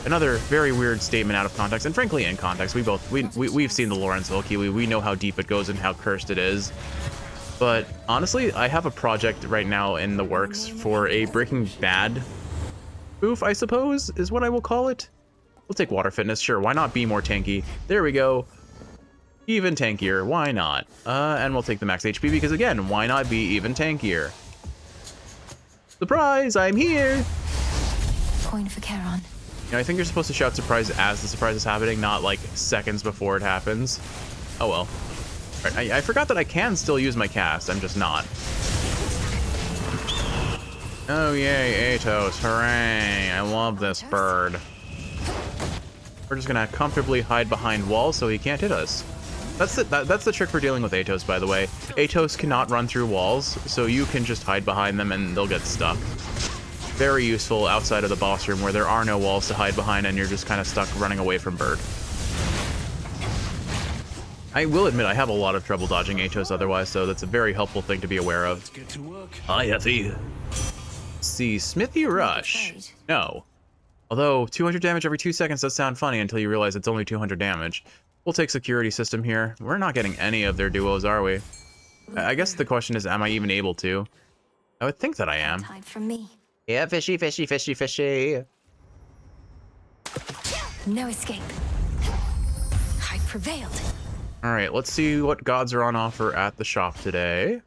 another very weird statement out of context, and frankly in context. We've seen the Lorenz hole, Kiwi. We know how deep it goes and how cursed it is. But honestly, I have a project right now in the works for a Breaking Bad spoof, I suppose, is what I will call it. We'll take Water Fitness, sure, why not be more tanky? There we go. Even tankier, why not? And we'll take the max HP because again, why not be even tankier? Surprise, I'm here!
Coin for Charon.
You know, I think you're supposed to shout surprise as the surprise is happening, not like seconds before it happens. Oh well. All right, I forgot that I can still use my cast, I'm just not. Oh yay, Atos, hooray, I love this bird. We're just gonna comfortably hide behind walls so he can't hit us. That's the trick for dealing with Atos, by the way. Atos cannot run through walls, so you can just hide behind them and they'll get stuck. Very useful outside of the boss room where there are no walls to hide behind and you're just kind of stuck running away from Bird. I will admit I have a lot of trouble dodging Atos otherwise, so that's a very helpful thing to be aware of. Hi, Effie. See, Smithy Rush. No. Although 200 damage every 2 seconds does sound funny until you realize it's only 200 damage. We'll take Security System here. We're not getting any of their duos, are we? I guess the question is, am I even able to? I would think that I am.
Hide from me.
Yeah, fishy, fishy, fishy, fishy.
No escape. I prevailed.
All right, let's see what gods are on offer at the shop today.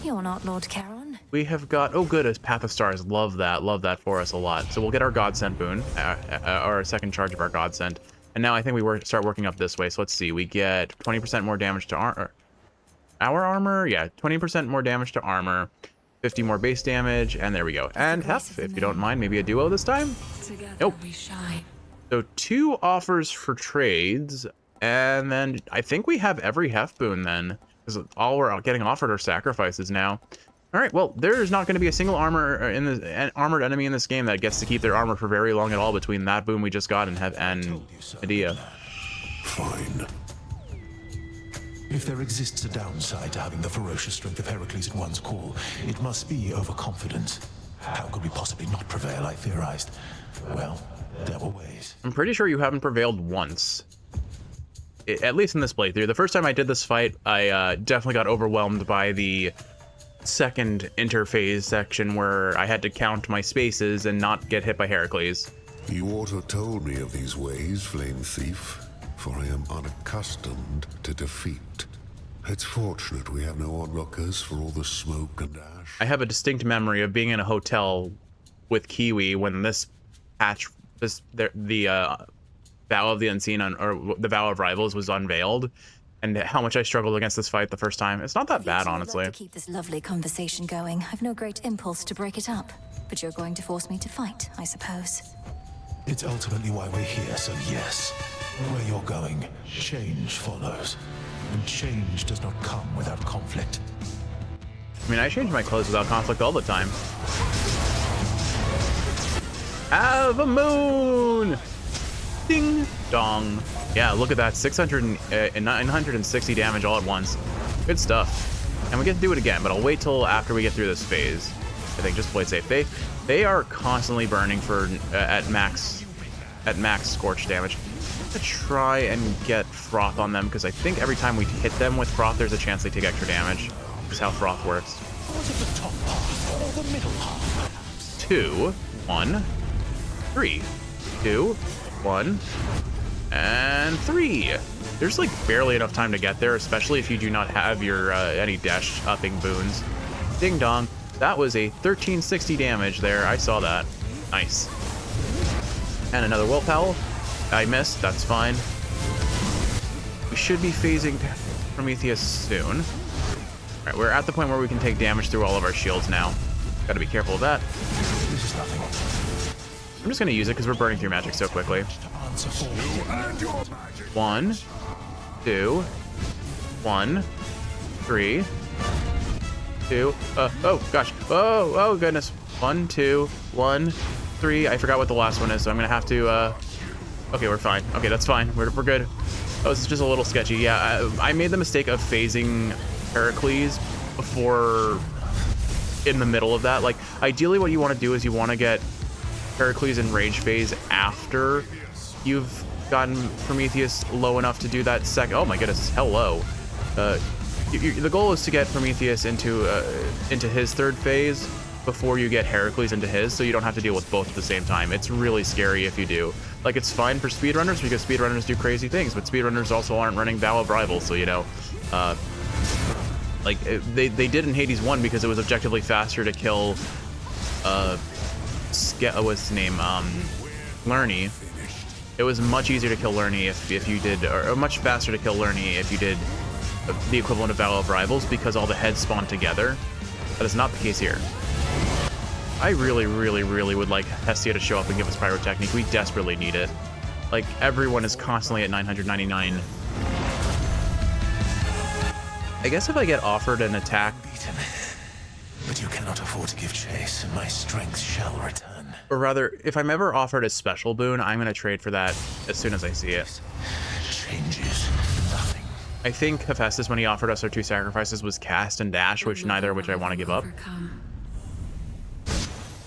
You're not Lord Charon.
We have got, oh good, as Path of Stars. Love that for us a lot. So we'll get our Godsend boon, our second charge of our Godsend. And now I think we start working up this way. So let's see, we get 20% more damage to our armor. Yeah, 20% more damage to armor, 50 more base damage, and there we go. And Hef, if you don't mind, maybe a duo this time? Nope. So 2 offers for trades, and then I think we have every Hef boon then, because all we're getting offered are sacrifices now. All right, well, there's not going to be a single armored enemy in this game that gets to keep their armor for very long at all between that boon we just got and Medea.
Fine.
If there exists a downside to having the ferocious strength of Heracles at one's call, it must be overconfidence. How could we possibly not prevail, I theorized. Well, there were ways.
I'm pretty sure you haven't prevailed once. At least in this playthrough. The first time I did this fight, I definitely got overwhelmed by the second interphase section where I had to count my spaces and not get hit by Heracles.
You ought to have told me of these ways, Flame Thief, for I am unaccustomed to defeat. It's fortunate we have no onlookers for all the smoke and ash.
I have a distinct memory of being in a hotel with Kiwi when this patch, the Vow of the Unseen, or the Vow of Rivals was unveiled, and how much I struggled against this fight the first time. It's not that bad, honestly.
I'd like to keep this lovely conversation going. I've no great impulse to break it up, but you're going to force me to fight, I suppose.
It's ultimately why we're here, so yes. Where you're going, change follows. And change does not come without conflict.
I mean, I change my clothes without conflict all the time. Have a moon! Ding dong. Yeah, look at that, 600 and 960 damage all at once. Good stuff. And we get to do it again, but I'll wait till after we get through this phase. I think just to play it safe. They are constantly burning for at max scorch damage. To try and get Froth on them, because I think every time we hit them with Froth, there's a chance they take extra damage. Is how Froth works.
Was it the top half or the middle half?
2, 1, 3. 2, 1, and 3. There's like barely enough time to get there, especially if you do not have your any dash upping boons. Ding dong. That was a 1360 damage there. I saw that. Nice. And another Willpower. I missed. That's fine. We should be phasing Prometheus soon. All right, we're at the point where we can take damage through all of our shields now. Got to be careful of that.
This is nothing.
I'm just going to use it because we're burning through magic so quickly. 1, 2, 1, 3, 2. Oh gosh. Oh goodness. 1, 2, 1, 3. I forgot what the last one is, so I'm gonna have to. Okay, we're fine. Okay, that's fine. We're good. Oh, this is just a little sketchy. Yeah, I made the mistake of phasing Heracles before in the middle of that. Like, ideally, what you want to do is you want to get Heracles in rage phase after you've gotten Prometheus low enough to do that second. Oh my goodness, hello. The goal is to get Prometheus into his third phase before you get Heracles into his, so you don't have to deal with both at the same time. It's really scary if you do. Like, it's fine for speedrunners because speedrunners do crazy things, but speedrunners also aren't running Vow of Rivals, so you know, like they did in Hades 1 because it was objectively faster to kill what's his name, Lerny. It was much easier to kill Lerny if you did, or much faster to kill Lerny if you did the equivalent of Vow of Rivals, because all the heads spawn together. That is not the case here. I really would like Hestia to show up and give us Pyrotechnic. We desperately need it. Like, everyone is constantly at 999. I guess if I get offered an attack...
But you cannot afford to give chase, and my strength shall return.
Or rather, if I'm ever offered a special boon, I'm going to trade for that as soon as I see it.
Changes nothing.
I think Hephaestus, when he offered us our 2 sacrifices, was Cast and Dash, which neither of which I want to give up.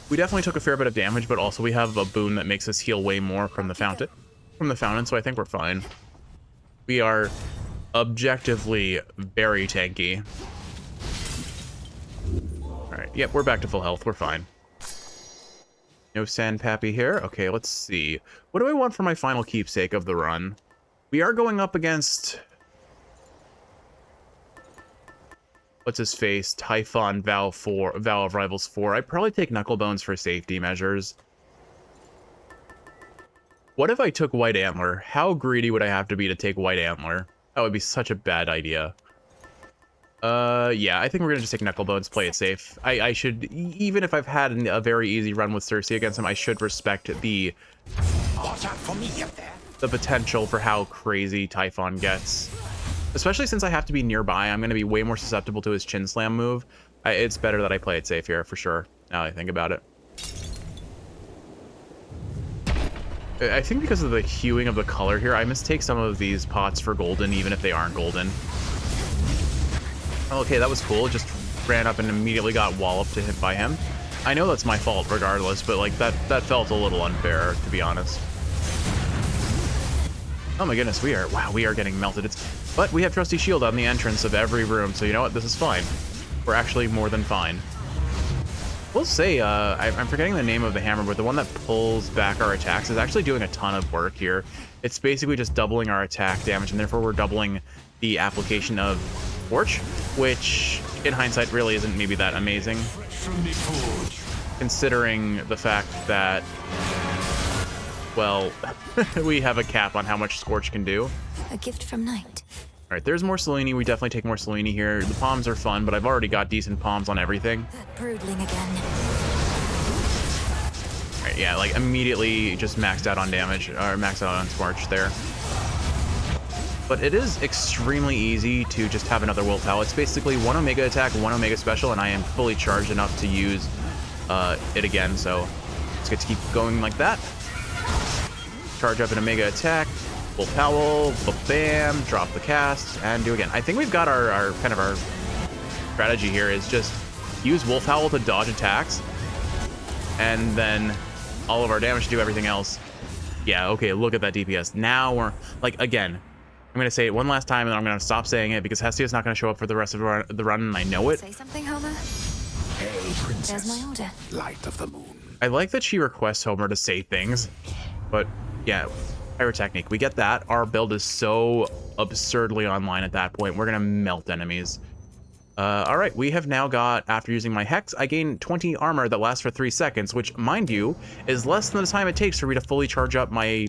We definitely took a fair bit of damage, but also we have a boon that makes us heal way more from the fountain. So I think we're fine. We are objectively very tanky. Alright, yep, we're back to full health. We're fine. No Sandpappy here. Okay, let's see. What do I want for my final keepsake of the run? We are going up against... what's his face? Typhon, Vow of Rivals 4. I'd probably take Knucklebones for safety measures. What if I took White Antler? How greedy would I have to be to take White Antler? That would be such a bad idea. Yeah, I think we're gonna just take Knucklebones, play it safe. I should, even if I've had a very easy run with Cersei against him, I should respect the potential for how crazy Typhon gets. Especially since I have to be nearby, I'm gonna be way more susceptible to his chin slam move. It's better that I play it safe here, for sure, now that I think about it. I think because of the hueing of the color here, I mistake some of these pots for golden, even if they aren't golden. Okay, that was cool. Just ran up and immediately got walloped by him. I know that's my fault regardless, but like that felt a little unfair, to be honest. Oh my goodness, we are getting melted. But we have Trusty Shield on the entrance of every room, so you know what? This is fine. We're actually more than fine. We'll say, I'm forgetting the name of the hammer, but the one that pulls back our attacks is actually doing a ton of work here. It's basically just doubling our attack damage, and therefore we're doubling the application of Torch, which in hindsight really isn't maybe that amazing, considering the fact that, well, we have a cap on how much Scorch can do.
A gift from Night.
All right, there's more Selene. We definitely take more Selene here. The palms are fun, but I've already got decent palms on everything.
That broodling again.
All right, yeah, like immediately just maxed out on damage, or maxed out on Scorch there. But it is extremely easy to just have another Will Towel. It's basically 1 Omega attack, 1 Omega special, and I am fully charged enough to use it again. So let's get to keep going like that. Charge up an Omega attack, Will Towel, bam, drop the cast, and do again. I think we've got our kind of our strategy here is just use Wolf Howl to dodge attacks, and then all of our damage to do everything else. Yeah, okay, look at that DPS. Now we're, like, again, I'm going to say it one last time, and I'm going to stop saying it, because Hestia's not going to show up for the rest of the run, and I know it.
Say something, Homer?
Hey, princess.
There's my order.
Light of the moon.
I like that she requests Homer to say things, but yeah, Pyrotechnique, we get that. Our build is so absurdly online at that point. We're going to melt enemies. All right, we have now got, after using my Hex, I gain 20 armor that lasts for 3 seconds, which, mind you, is less than the time it takes for me to fully charge up my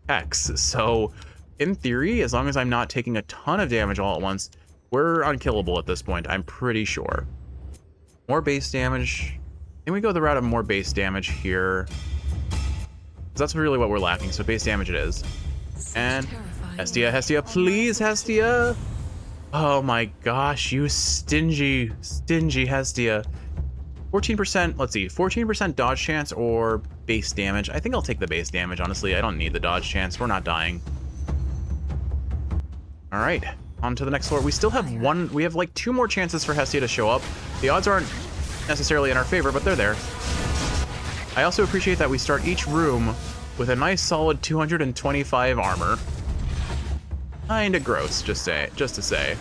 Hex. So, in theory, as long as I'm not taking a ton of damage all at once, we're unkillable at this point, I'm pretty sure. More base damage. I think we go the route of more base damage here. That's really what we're lacking, so base damage it is. And Hestia, please, Hestia! Oh my gosh, you stingy Hestia. 14%, let's see, 14% dodge chance or base damage. I think I'll take the base damage, honestly. I don't need the dodge chance. We're not dying. All right, on to the next floor. We still have we have like 2 more chances for Hestia to show up. The odds aren't necessarily in our favor, but they're there. I also appreciate that we start each room with a nice solid 225 armor. Kinda gross, just to say.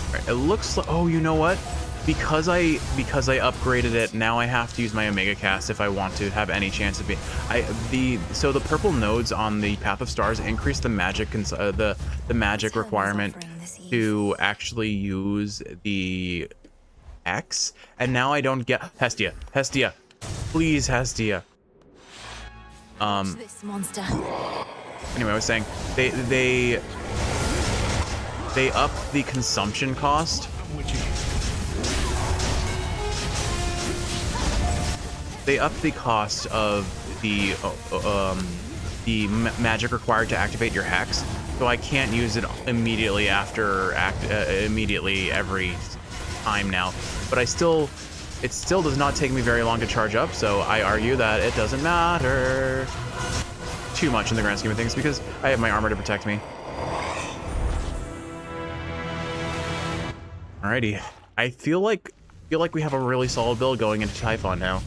All right, it looks like, oh, you know what? Because I upgraded it, now I have to use my Omega cast if I want to have any chance of being. So the purple nodes on the Path of Stars increase the magic the magic requirement to actually use the X, and now I don't get Hestia, please, Hestia.
This monster.
Anyway, I was saying they up the consumption cost. They up the cost of the magic required to activate your Hex, so I can't use it immediately after immediately every time now. But it still does not take me very long to charge up, so I argue that it doesn't matter too much in the grand scheme of things because I have my armor to protect me. Alrighty, I feel like we have a really solid build going into Typhon now.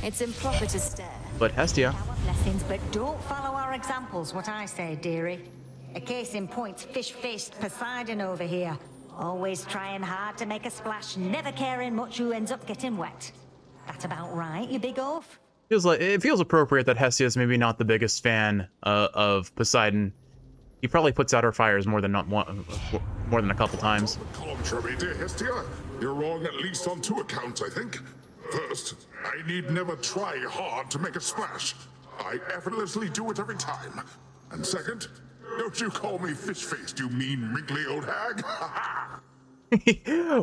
It's improper to stare.
But Hestia.
Our blessings, but don't follow our examples, what I say, dearie. A case in point, fish-faced Poseidon over here. Always trying hard to make a splash, never caring much who ends up getting wet. That about right, you big oaf?
It feels appropriate that Hestia is maybe not the biggest fan of Poseidon He probably puts out our fires more than a couple times.
Contrary, dear Hestia, you're wrong at least on 2 accounts, I think. First, I need never try hard to make a splash. I effortlessly do it every time. And second, don't you call me fish-faced, you mean, wrinkly old hag.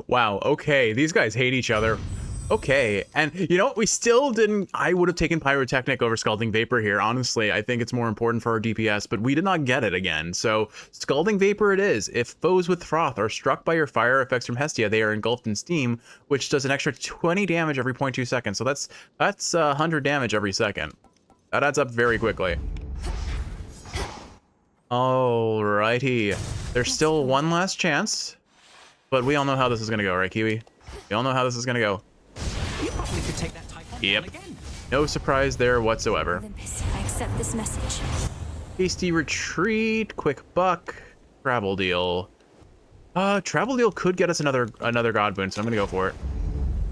Wow, okay, these guys hate each other. Okay, and you know what? We still didn't... I would have taken Pyrotechnic over Scalding Vapor here. Honestly, I think it's more important for our DPS, but we did not get it again. So, Scalding Vapor it is. If foes with Froth are struck by your fire effects from Hestia, they are engulfed in steam, which does an extra 20 damage every 0.2 seconds. So that's 100 damage every second. That adds up very quickly. Alrighty. There's still one last chance, but we all know how this is going to go, right, Kiwi? We all know how this is going to go.
You probably could take that Typhon
Yep.
again.
No surprise there whatsoever.
Olympus, I accept this message.
Hasty retreat, quick buck, travel deal. Travel deal could get us another god boon, so I'm gonna go for it.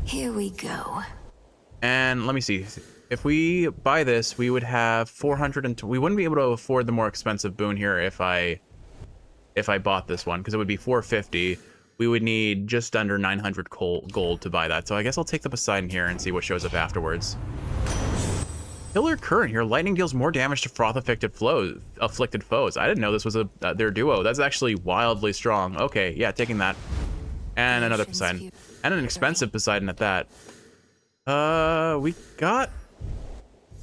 Here we go.
And let me see. If we buy this, we would have 400 and we wouldn't be able to afford the more expensive boon here if I bought this one, because it would be 450. We would need just under 900 gold to buy that. So I guess I'll take the Poseidon here and see what shows up afterwards. Killer Current here. Lightning deals more damage to Froth-afflicted foes. I didn't know this was their duo. That's actually wildly strong. Okay, yeah, taking that. And another Poseidon. And an expensive Poseidon at that. We got...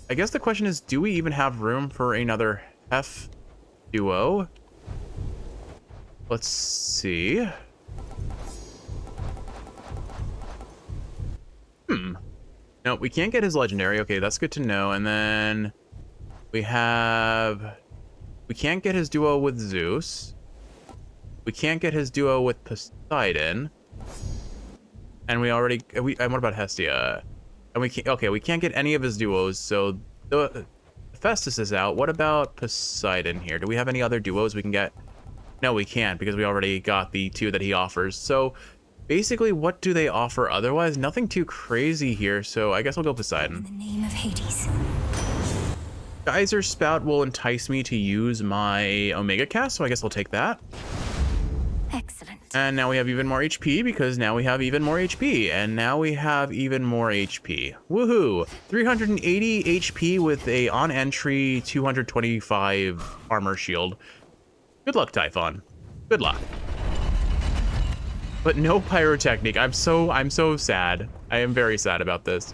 I guess the question is, do we even have room for another Hef duo? Let's see. No, we can't get his legendary. Okay, that's good to know. And then we can't get his duo with Zeus. We can't get his duo with Poseidon. And and what about Hestia? And we can't get any of his duos. So the Festus is out. What about Poseidon here? Do we have any other duos we can get? No, we can't, because we already got the 2 that he offers. So basically, what do they offer otherwise? Nothing too crazy here, so I guess I'll go Poseidon.
In the name of Hades.
Geyser Spout will entice me to use my Omega Cast, so I guess I'll take that.
Excellent.
And now we have even more HP, because now we have even more HP. And now we have even more HP. Woohoo! 380 HP with a on-entry 225 armor shield. Good luck, Typhon. Good luck. But no Pyrotechnic. I'm so sad. I am very sad about this.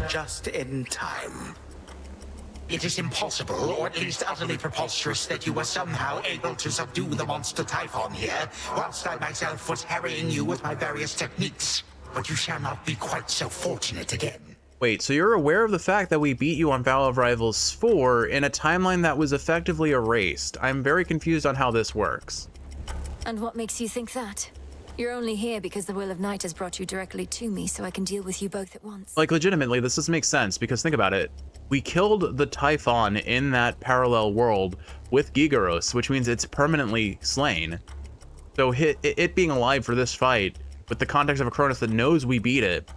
Just in time. It is impossible, or at least utterly preposterous, that you were somehow able to subdue the monster Typhon here, whilst I myself was harrying you with my various techniques. But you shall not be quite so fortunate again.
Wait, so you're aware of the fact that we beat you on Vow of Rivals 4 in a timeline that was effectively erased? I'm very confused on how this works.
And what makes you think that? You're only here because the Will of Night has brought you directly to me, so I can deal with you both at once.
Like, legitimately, this doesn't make sense, because think about it. We killed the Typhon in that parallel world with Gigaros, which means it's permanently slain. So it being alive for this fight, with the context of a Cronus that knows we beat it,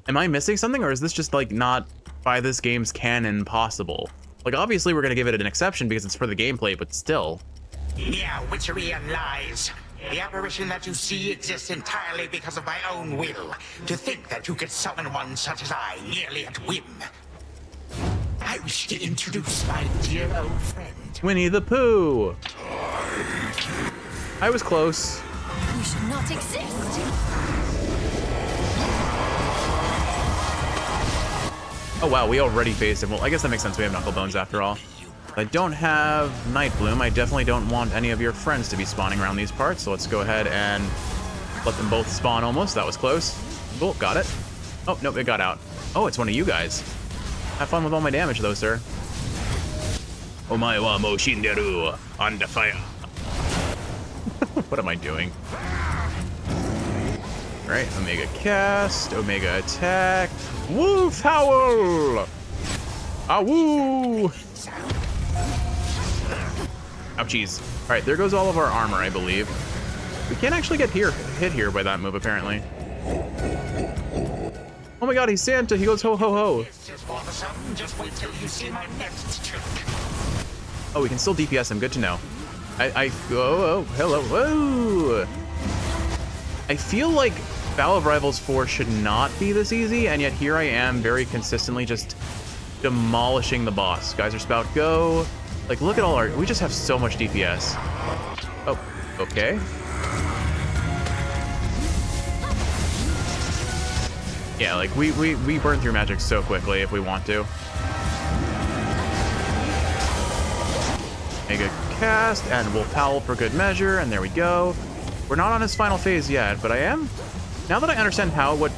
am I missing something, or is this just, like, not by this game's canon possible? Like, obviously we're gonna give it an exception because it's for the gameplay, but still.
Yeah, witchery and lies. The apparition that you see exists entirely because of my own will. To think that you could summon one such as I nearly at whim. I wish to introduce my dear old friend.
Winnie the Pooh! I was close.
You should not exist!
Oh wow, we already faced him. Well, I guess that makes sense. We have Knuckle Bones after all. I don't have Night Bloom. I definitely don't want any of your friends to be spawning around these parts, so let's go ahead and let them both spawn almost. That was close. Cool, got it. Oh, nope, it got out. Oh, it's one of you guys. Have fun with all my damage, though, sir. Omae wa mo shinderu, under fire. What am I doing? All right, Omega Cast, Omega Attack. Wolf Howl! Ah, woo! Ouchies. All right, there goes all of our armor, I believe. We can't actually get hit here by that move, apparently. Oh my god, he's Santa. He goes ho ho ho.
Just wait till you see my next trick.
Oh, we can still DPS him. Good to know. Oh, hello, whoa. I feel like Battle of Rivals 4 should not be this easy, and yet here I am very consistently just demolishing the boss. Geyser Spout, go. Like, look at all our, we just have so much DPS. Oh, okay. Yeah, like, we burn through magic so quickly if we want to. Mega cast, and we'll Howl for good measure, and there we go. We're not on his final phase yet, but I am. Now that I understand how,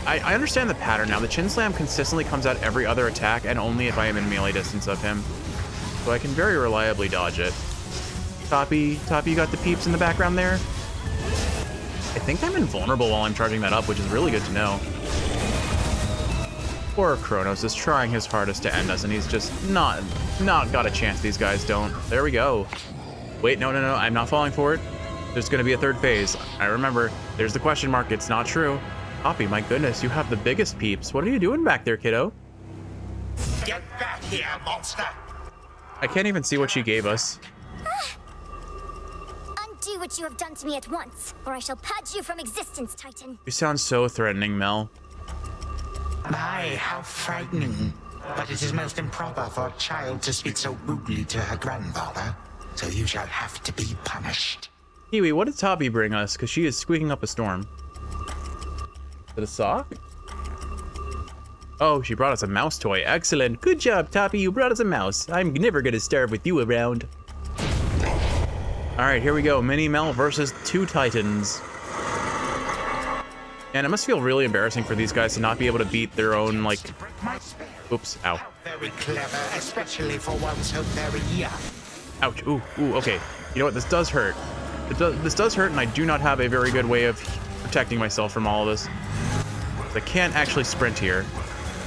I understand the pattern now. The Chin Slam consistently comes out every other attack, and only if I am in melee distance of him. So I can very reliably dodge it. Toppy, you got the peeps in the background there? I think I'm invulnerable while I'm charging that up, which is really good to know. Poor Kronos is trying his hardest to end us, and he's just not got a chance. These guys don't. There we go. Wait, no, I'm not falling for it. There's gonna be a third phase. I remember, there's the question mark. It's not true. Poppy, my goodness, you have the biggest peeps. What are you doing back there, kiddo?
Get back here, monster!
I can't even see what she gave us.
Undo what you have done to me at once, or I shall purge you from existence, Titan.
You sound so threatening, Mel.
My, how frightening. But it is most improper for a child to speak so rudely to her grandfather, so you shall have to be punished.
Kiwi, what did Toppy bring us? Because she is squeaking up a storm. Is it a sock? Oh, she brought us a mouse toy. Excellent. Good job, Toppy. You brought us a mouse. I'm never going to starve with you around. All right, here we go. Mini Mel versus 2 Titans. And it must feel really embarrassing for these guys to not be able to beat their own, like... Oops, ow.
Very clever, especially for one so very young.
Ouch, ooh, okay. You know what, this does hurt. This does hurt, and I do not have a very good way of protecting myself from all of this. I can't actually sprint here.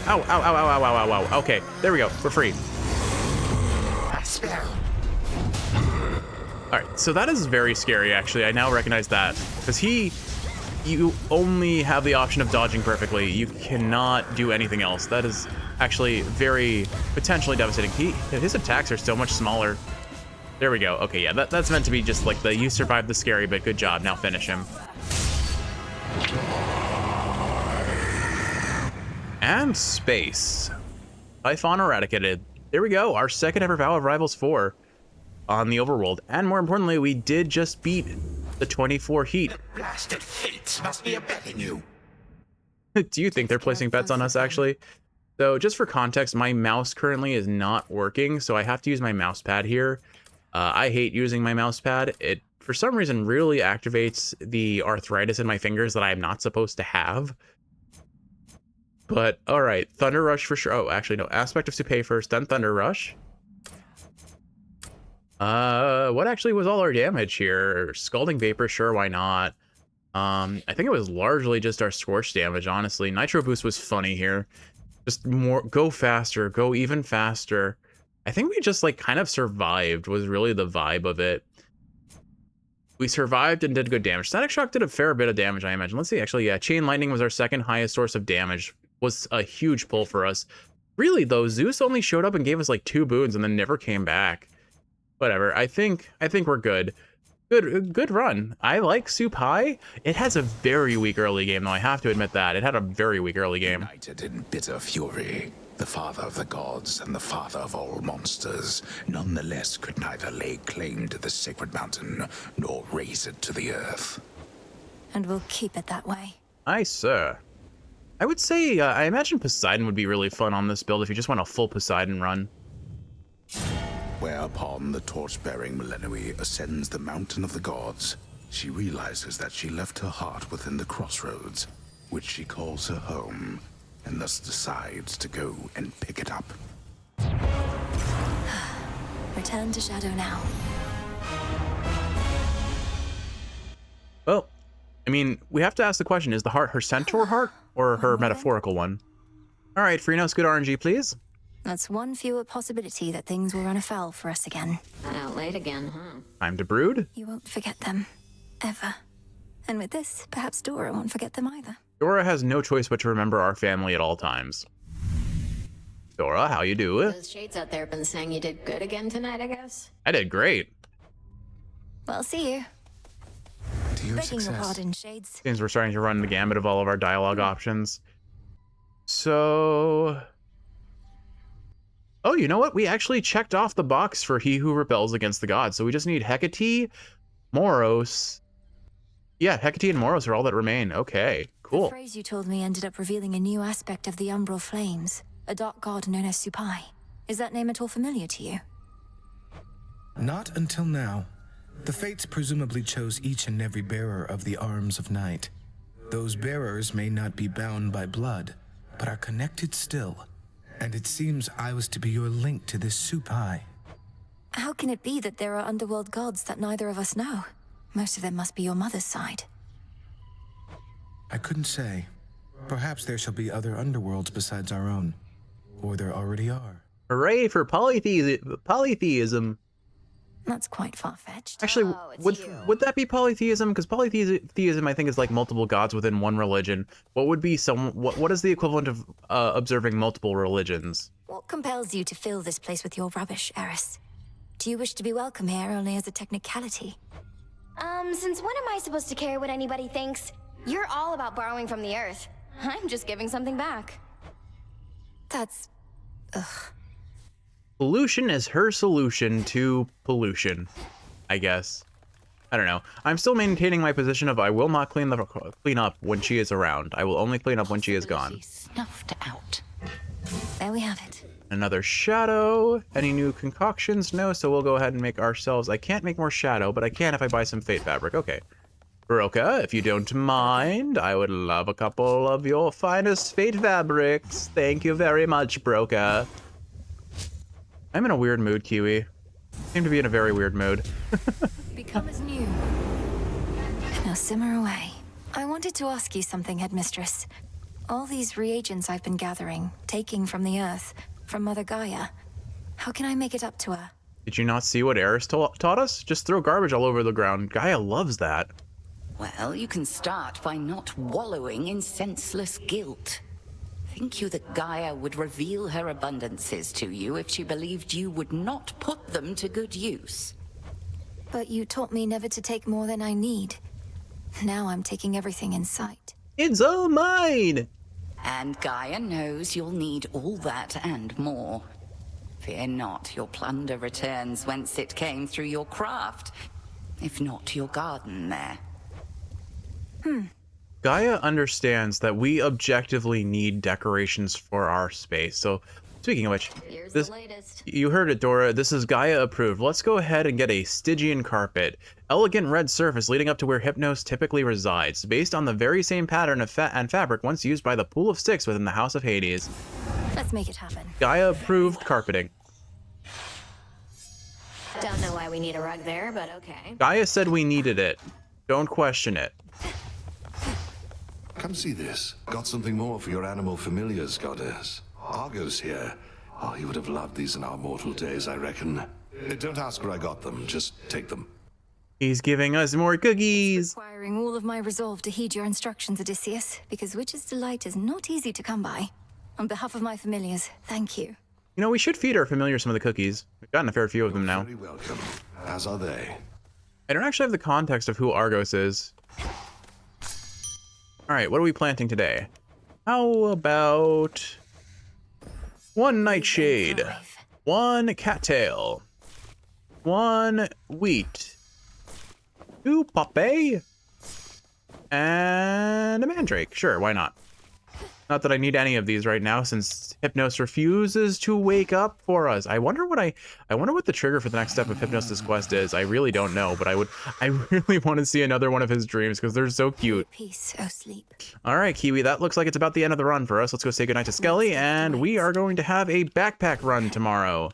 Ow. Okay, there we go, we're free. Alright, so that is very scary, actually. I now recognize that. Because you only have the option of dodging perfectly. You cannot do anything else. That is actually very potentially devastating. His attacks are so much smaller. There we go. Okay, yeah, that's meant to be just like the you survived the scary bit. Good job. Now finish him. And space. Typhon eradicated. There we go. Our second ever Battle of Rivals 4 on the overworld. And more importantly, we did just beat the 24 heat.
The blasted fates must be abetting you.
Do you think they're placing bets on us, actually? So just for context, my mouse currently is not working, so I have to use my mouse pad here. I hate using my mouse pad. It, for some reason, really activates the arthritis in my fingers that I'm not supposed to have. But, all right, Thunder Rush for sure. Oh, actually, no. Aspect of Supay first, then Thunder Rush. What actually was all our damage here? Scalding Vapor, sure, why not? I think it was largely just our Scorch damage, honestly. Nitro Boost was funny here. Just more, go faster, go even faster. I think we just, like, kind of survived was really the vibe of it. We survived and did good damage. Static Shock did a fair bit of damage, I imagine. Let's see, actually, yeah, Chain Lightning was our second highest source of damage. Was a huge pull for us. Really, though, Zeus only showed up and gave us, like, 2 boons and then never came back. Whatever, I think we're good. Good run. I like Supay. It has a very weak early game, though. I have to admit that. It had a very weak early game.
United in bitter fury, the father of the gods and the father of all monsters, nonetheless could neither lay claim to the sacred mountain nor raise it to the earth.
And we'll keep it that way.
Aye, sir. I would say, I imagine Poseidon would be really fun on this build if you just want a full Poseidon run.
Whereupon the torch-bearing Melenoi ascends the mountain of the gods, she realizes that she left her heart within the crossroads, which she calls her home, and thus decides to go and pick it up.
Return to Shadow now.
Well, I mean, we have to ask the question, is the heart her centaur heart or her metaphorical one? All right, Freenos, good RNG, please.
That's one fewer possibility that things will run afoul for us again.
Out late again, huh?
Time to brood.
You won't forget them. Ever. And with this, perhaps Dora won't forget them either.
Dora has no choice but to remember our family at all times. Dora, how you do?
Those shades out there been saying you did good again tonight, I guess?
I did great.
Well, see you.
To your
Begging your
success.
pardon, Shades.
Seems we're starting to run the gamut of all of our dialogue options. So... Oh, you know what? We actually checked off the box for He Who Rebels Against the Gods. So we just need Hecate, Moros. Yeah, Hecate and Moros are all that remain. Okay,
The
cool.
phrase you told me ended up revealing a new aspect of the umbral flames, a dark god known as Supai. Is that name at all familiar to you?
Not until now. The Fates presumably chose each and every bearer of the Arms of Night. Those bearers may not be bound by blood, but are connected still. And it seems I was to be your link to this Supai.
How can it be that there are underworld gods that neither of us know? Most of them must be your mother's side.
I couldn't say. Perhaps there shall be other underworlds besides our own. Or there already are.
Hooray for polytheism.
That's quite far-fetched.
Actually, would that be polytheism? Because polytheism, I think, is like multiple gods within one religion. What would be what is the equivalent of observing multiple religions?
What compels you to fill this place with your rubbish, Eris? Do you wish to be welcome here only as a technicality?
Since when am I supposed to care what anybody thinks? You're all about borrowing from the earth. I'm just giving something back.
That's... ugh.
Pollution is her solution to pollution, I guess. I don't know. I'm still maintaining my position of I will not clean up when she is around. I will only clean up when she is gone.
Snuffed out.
There we have it.
Another shadow. Any new concoctions? No, so we'll go ahead and make ourselves... I can't make more shadow, but I can if I buy some fate fabric. Okay. Broca, if you don't mind, I would love a couple of your finest fate fabrics. Thank you very much, Broca. I'm in a weird mood, Kiwi. Seem to be in a very weird mood.
Become as new. Now simmer away. I wanted to ask you something, Headmistress. All these reagents I've been gathering, taking from the Earth, from Mother Gaia, how can I make it up to her?
Did you not see what Eris taught us? Just throw garbage all over the ground. Gaia loves that.
Well, you can start by not wallowing in senseless guilt. Think you that Gaia would reveal her abundances to you if she believed you would not put them to good use?
But you taught me never to take more than I need. Now I'm taking everything in sight.
It's all mine!
And Gaia knows you'll need all that and more. Fear not, your plunder returns whence it came through your craft, if not your garden there.
Gaia understands that we objectively need decorations for our space. So, speaking of which, this, you heard it, Dora. This is Gaia approved. Let's go ahead and get a Stygian carpet. Elegant red surface leading up to where Hypnos typically resides, based on the very same pattern of and fabric once used by the Pool of Styx within the House of Hades.
Let's make it happen.
Gaia approved carpeting.
Don't know why we need a rug there, but okay.
Gaia said we needed it. Don't question it.
Come see this. Got something more for your animal familiars, goddess. Argo's here. Oh, he would have loved these in our mortal days, I reckon. Don't ask where I got them, just take them.
He's giving us more cookies.
Requiring all of my resolve to heed your instructions, Odysseus, because Witch's Delight is not easy to come by. On behalf of my familiars, thank you.
You know, we should feed our familiars some of the cookies. We've gotten a fair few of them now.
Very welcome. As are they.
I don't actually have the context of who Argos is. All right, what are we planting today? How about one nightshade, one cattail, one wheat, two poppy, and a mandrake. Sure, why not? Not that I need any of these right now, since Hypnos refuses to wake up for us. I wonder what the trigger for the next step of Hypnos' quest is. I really don't know, but I really want to see another one of his dreams because they're so cute.
Peace, oh sleep.
All right, Kiwi, that looks like it's about the end of the run for us. Let's go say goodnight to Skelly, and we are going to have a backpack run tomorrow.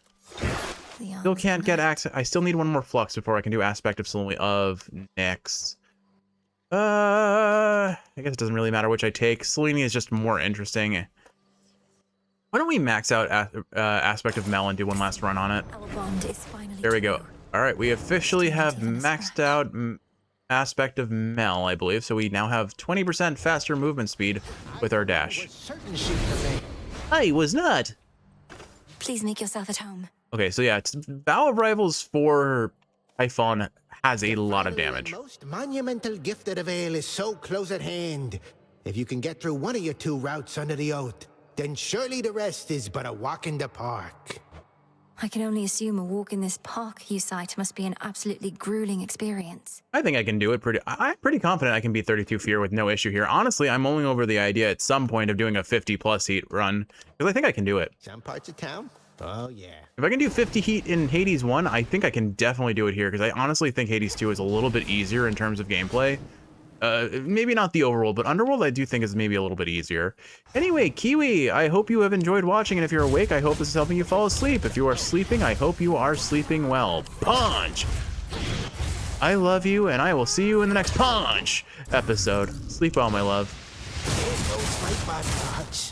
Still can't get access. I still need one more flux before I can do aspect of Nyx. I guess it doesn't really matter which I take. Selene is just more interesting. Why don't we max out aspect of Mel and do one last run on it? There we go. All right, we officially have maxed out aspect of Mel, I believe. So we now have 20% faster movement speed with our dash. I was not.
Please make yourself at home.
Okay, so yeah, it's Vow of Rivals for Typhon has a lot of damage.
The most monumental gift of the Vale is so close at hand. If you can get through one of your 2 routes under the oath, then surely the rest is but a walk in the park.
I can only assume a walk in this park you cite must be an absolutely grueling experience.
I think I can do it I'm pretty confident I can beat 32 Fear with no issue here. Honestly, I'm mulling over the idea at some point of doing a 50+ heat run, because I think I can do it.
Some parts of town? Oh, yeah.
If I can do 50 heat in Hades 1, I think I can definitely do it here, because I honestly think Hades 2 is a little bit easier in terms of gameplay. Maybe not the overworld, but underworld I do think is maybe a little bit easier. Anyway, Kiwi, I hope you have enjoyed watching, and if you're awake, I hope this is helping you fall asleep. If you are sleeping, I hope you are sleeping well. Punch! I love you, and I will see you in the next Punch episode. Sleep well, my love.
There goes my body parts.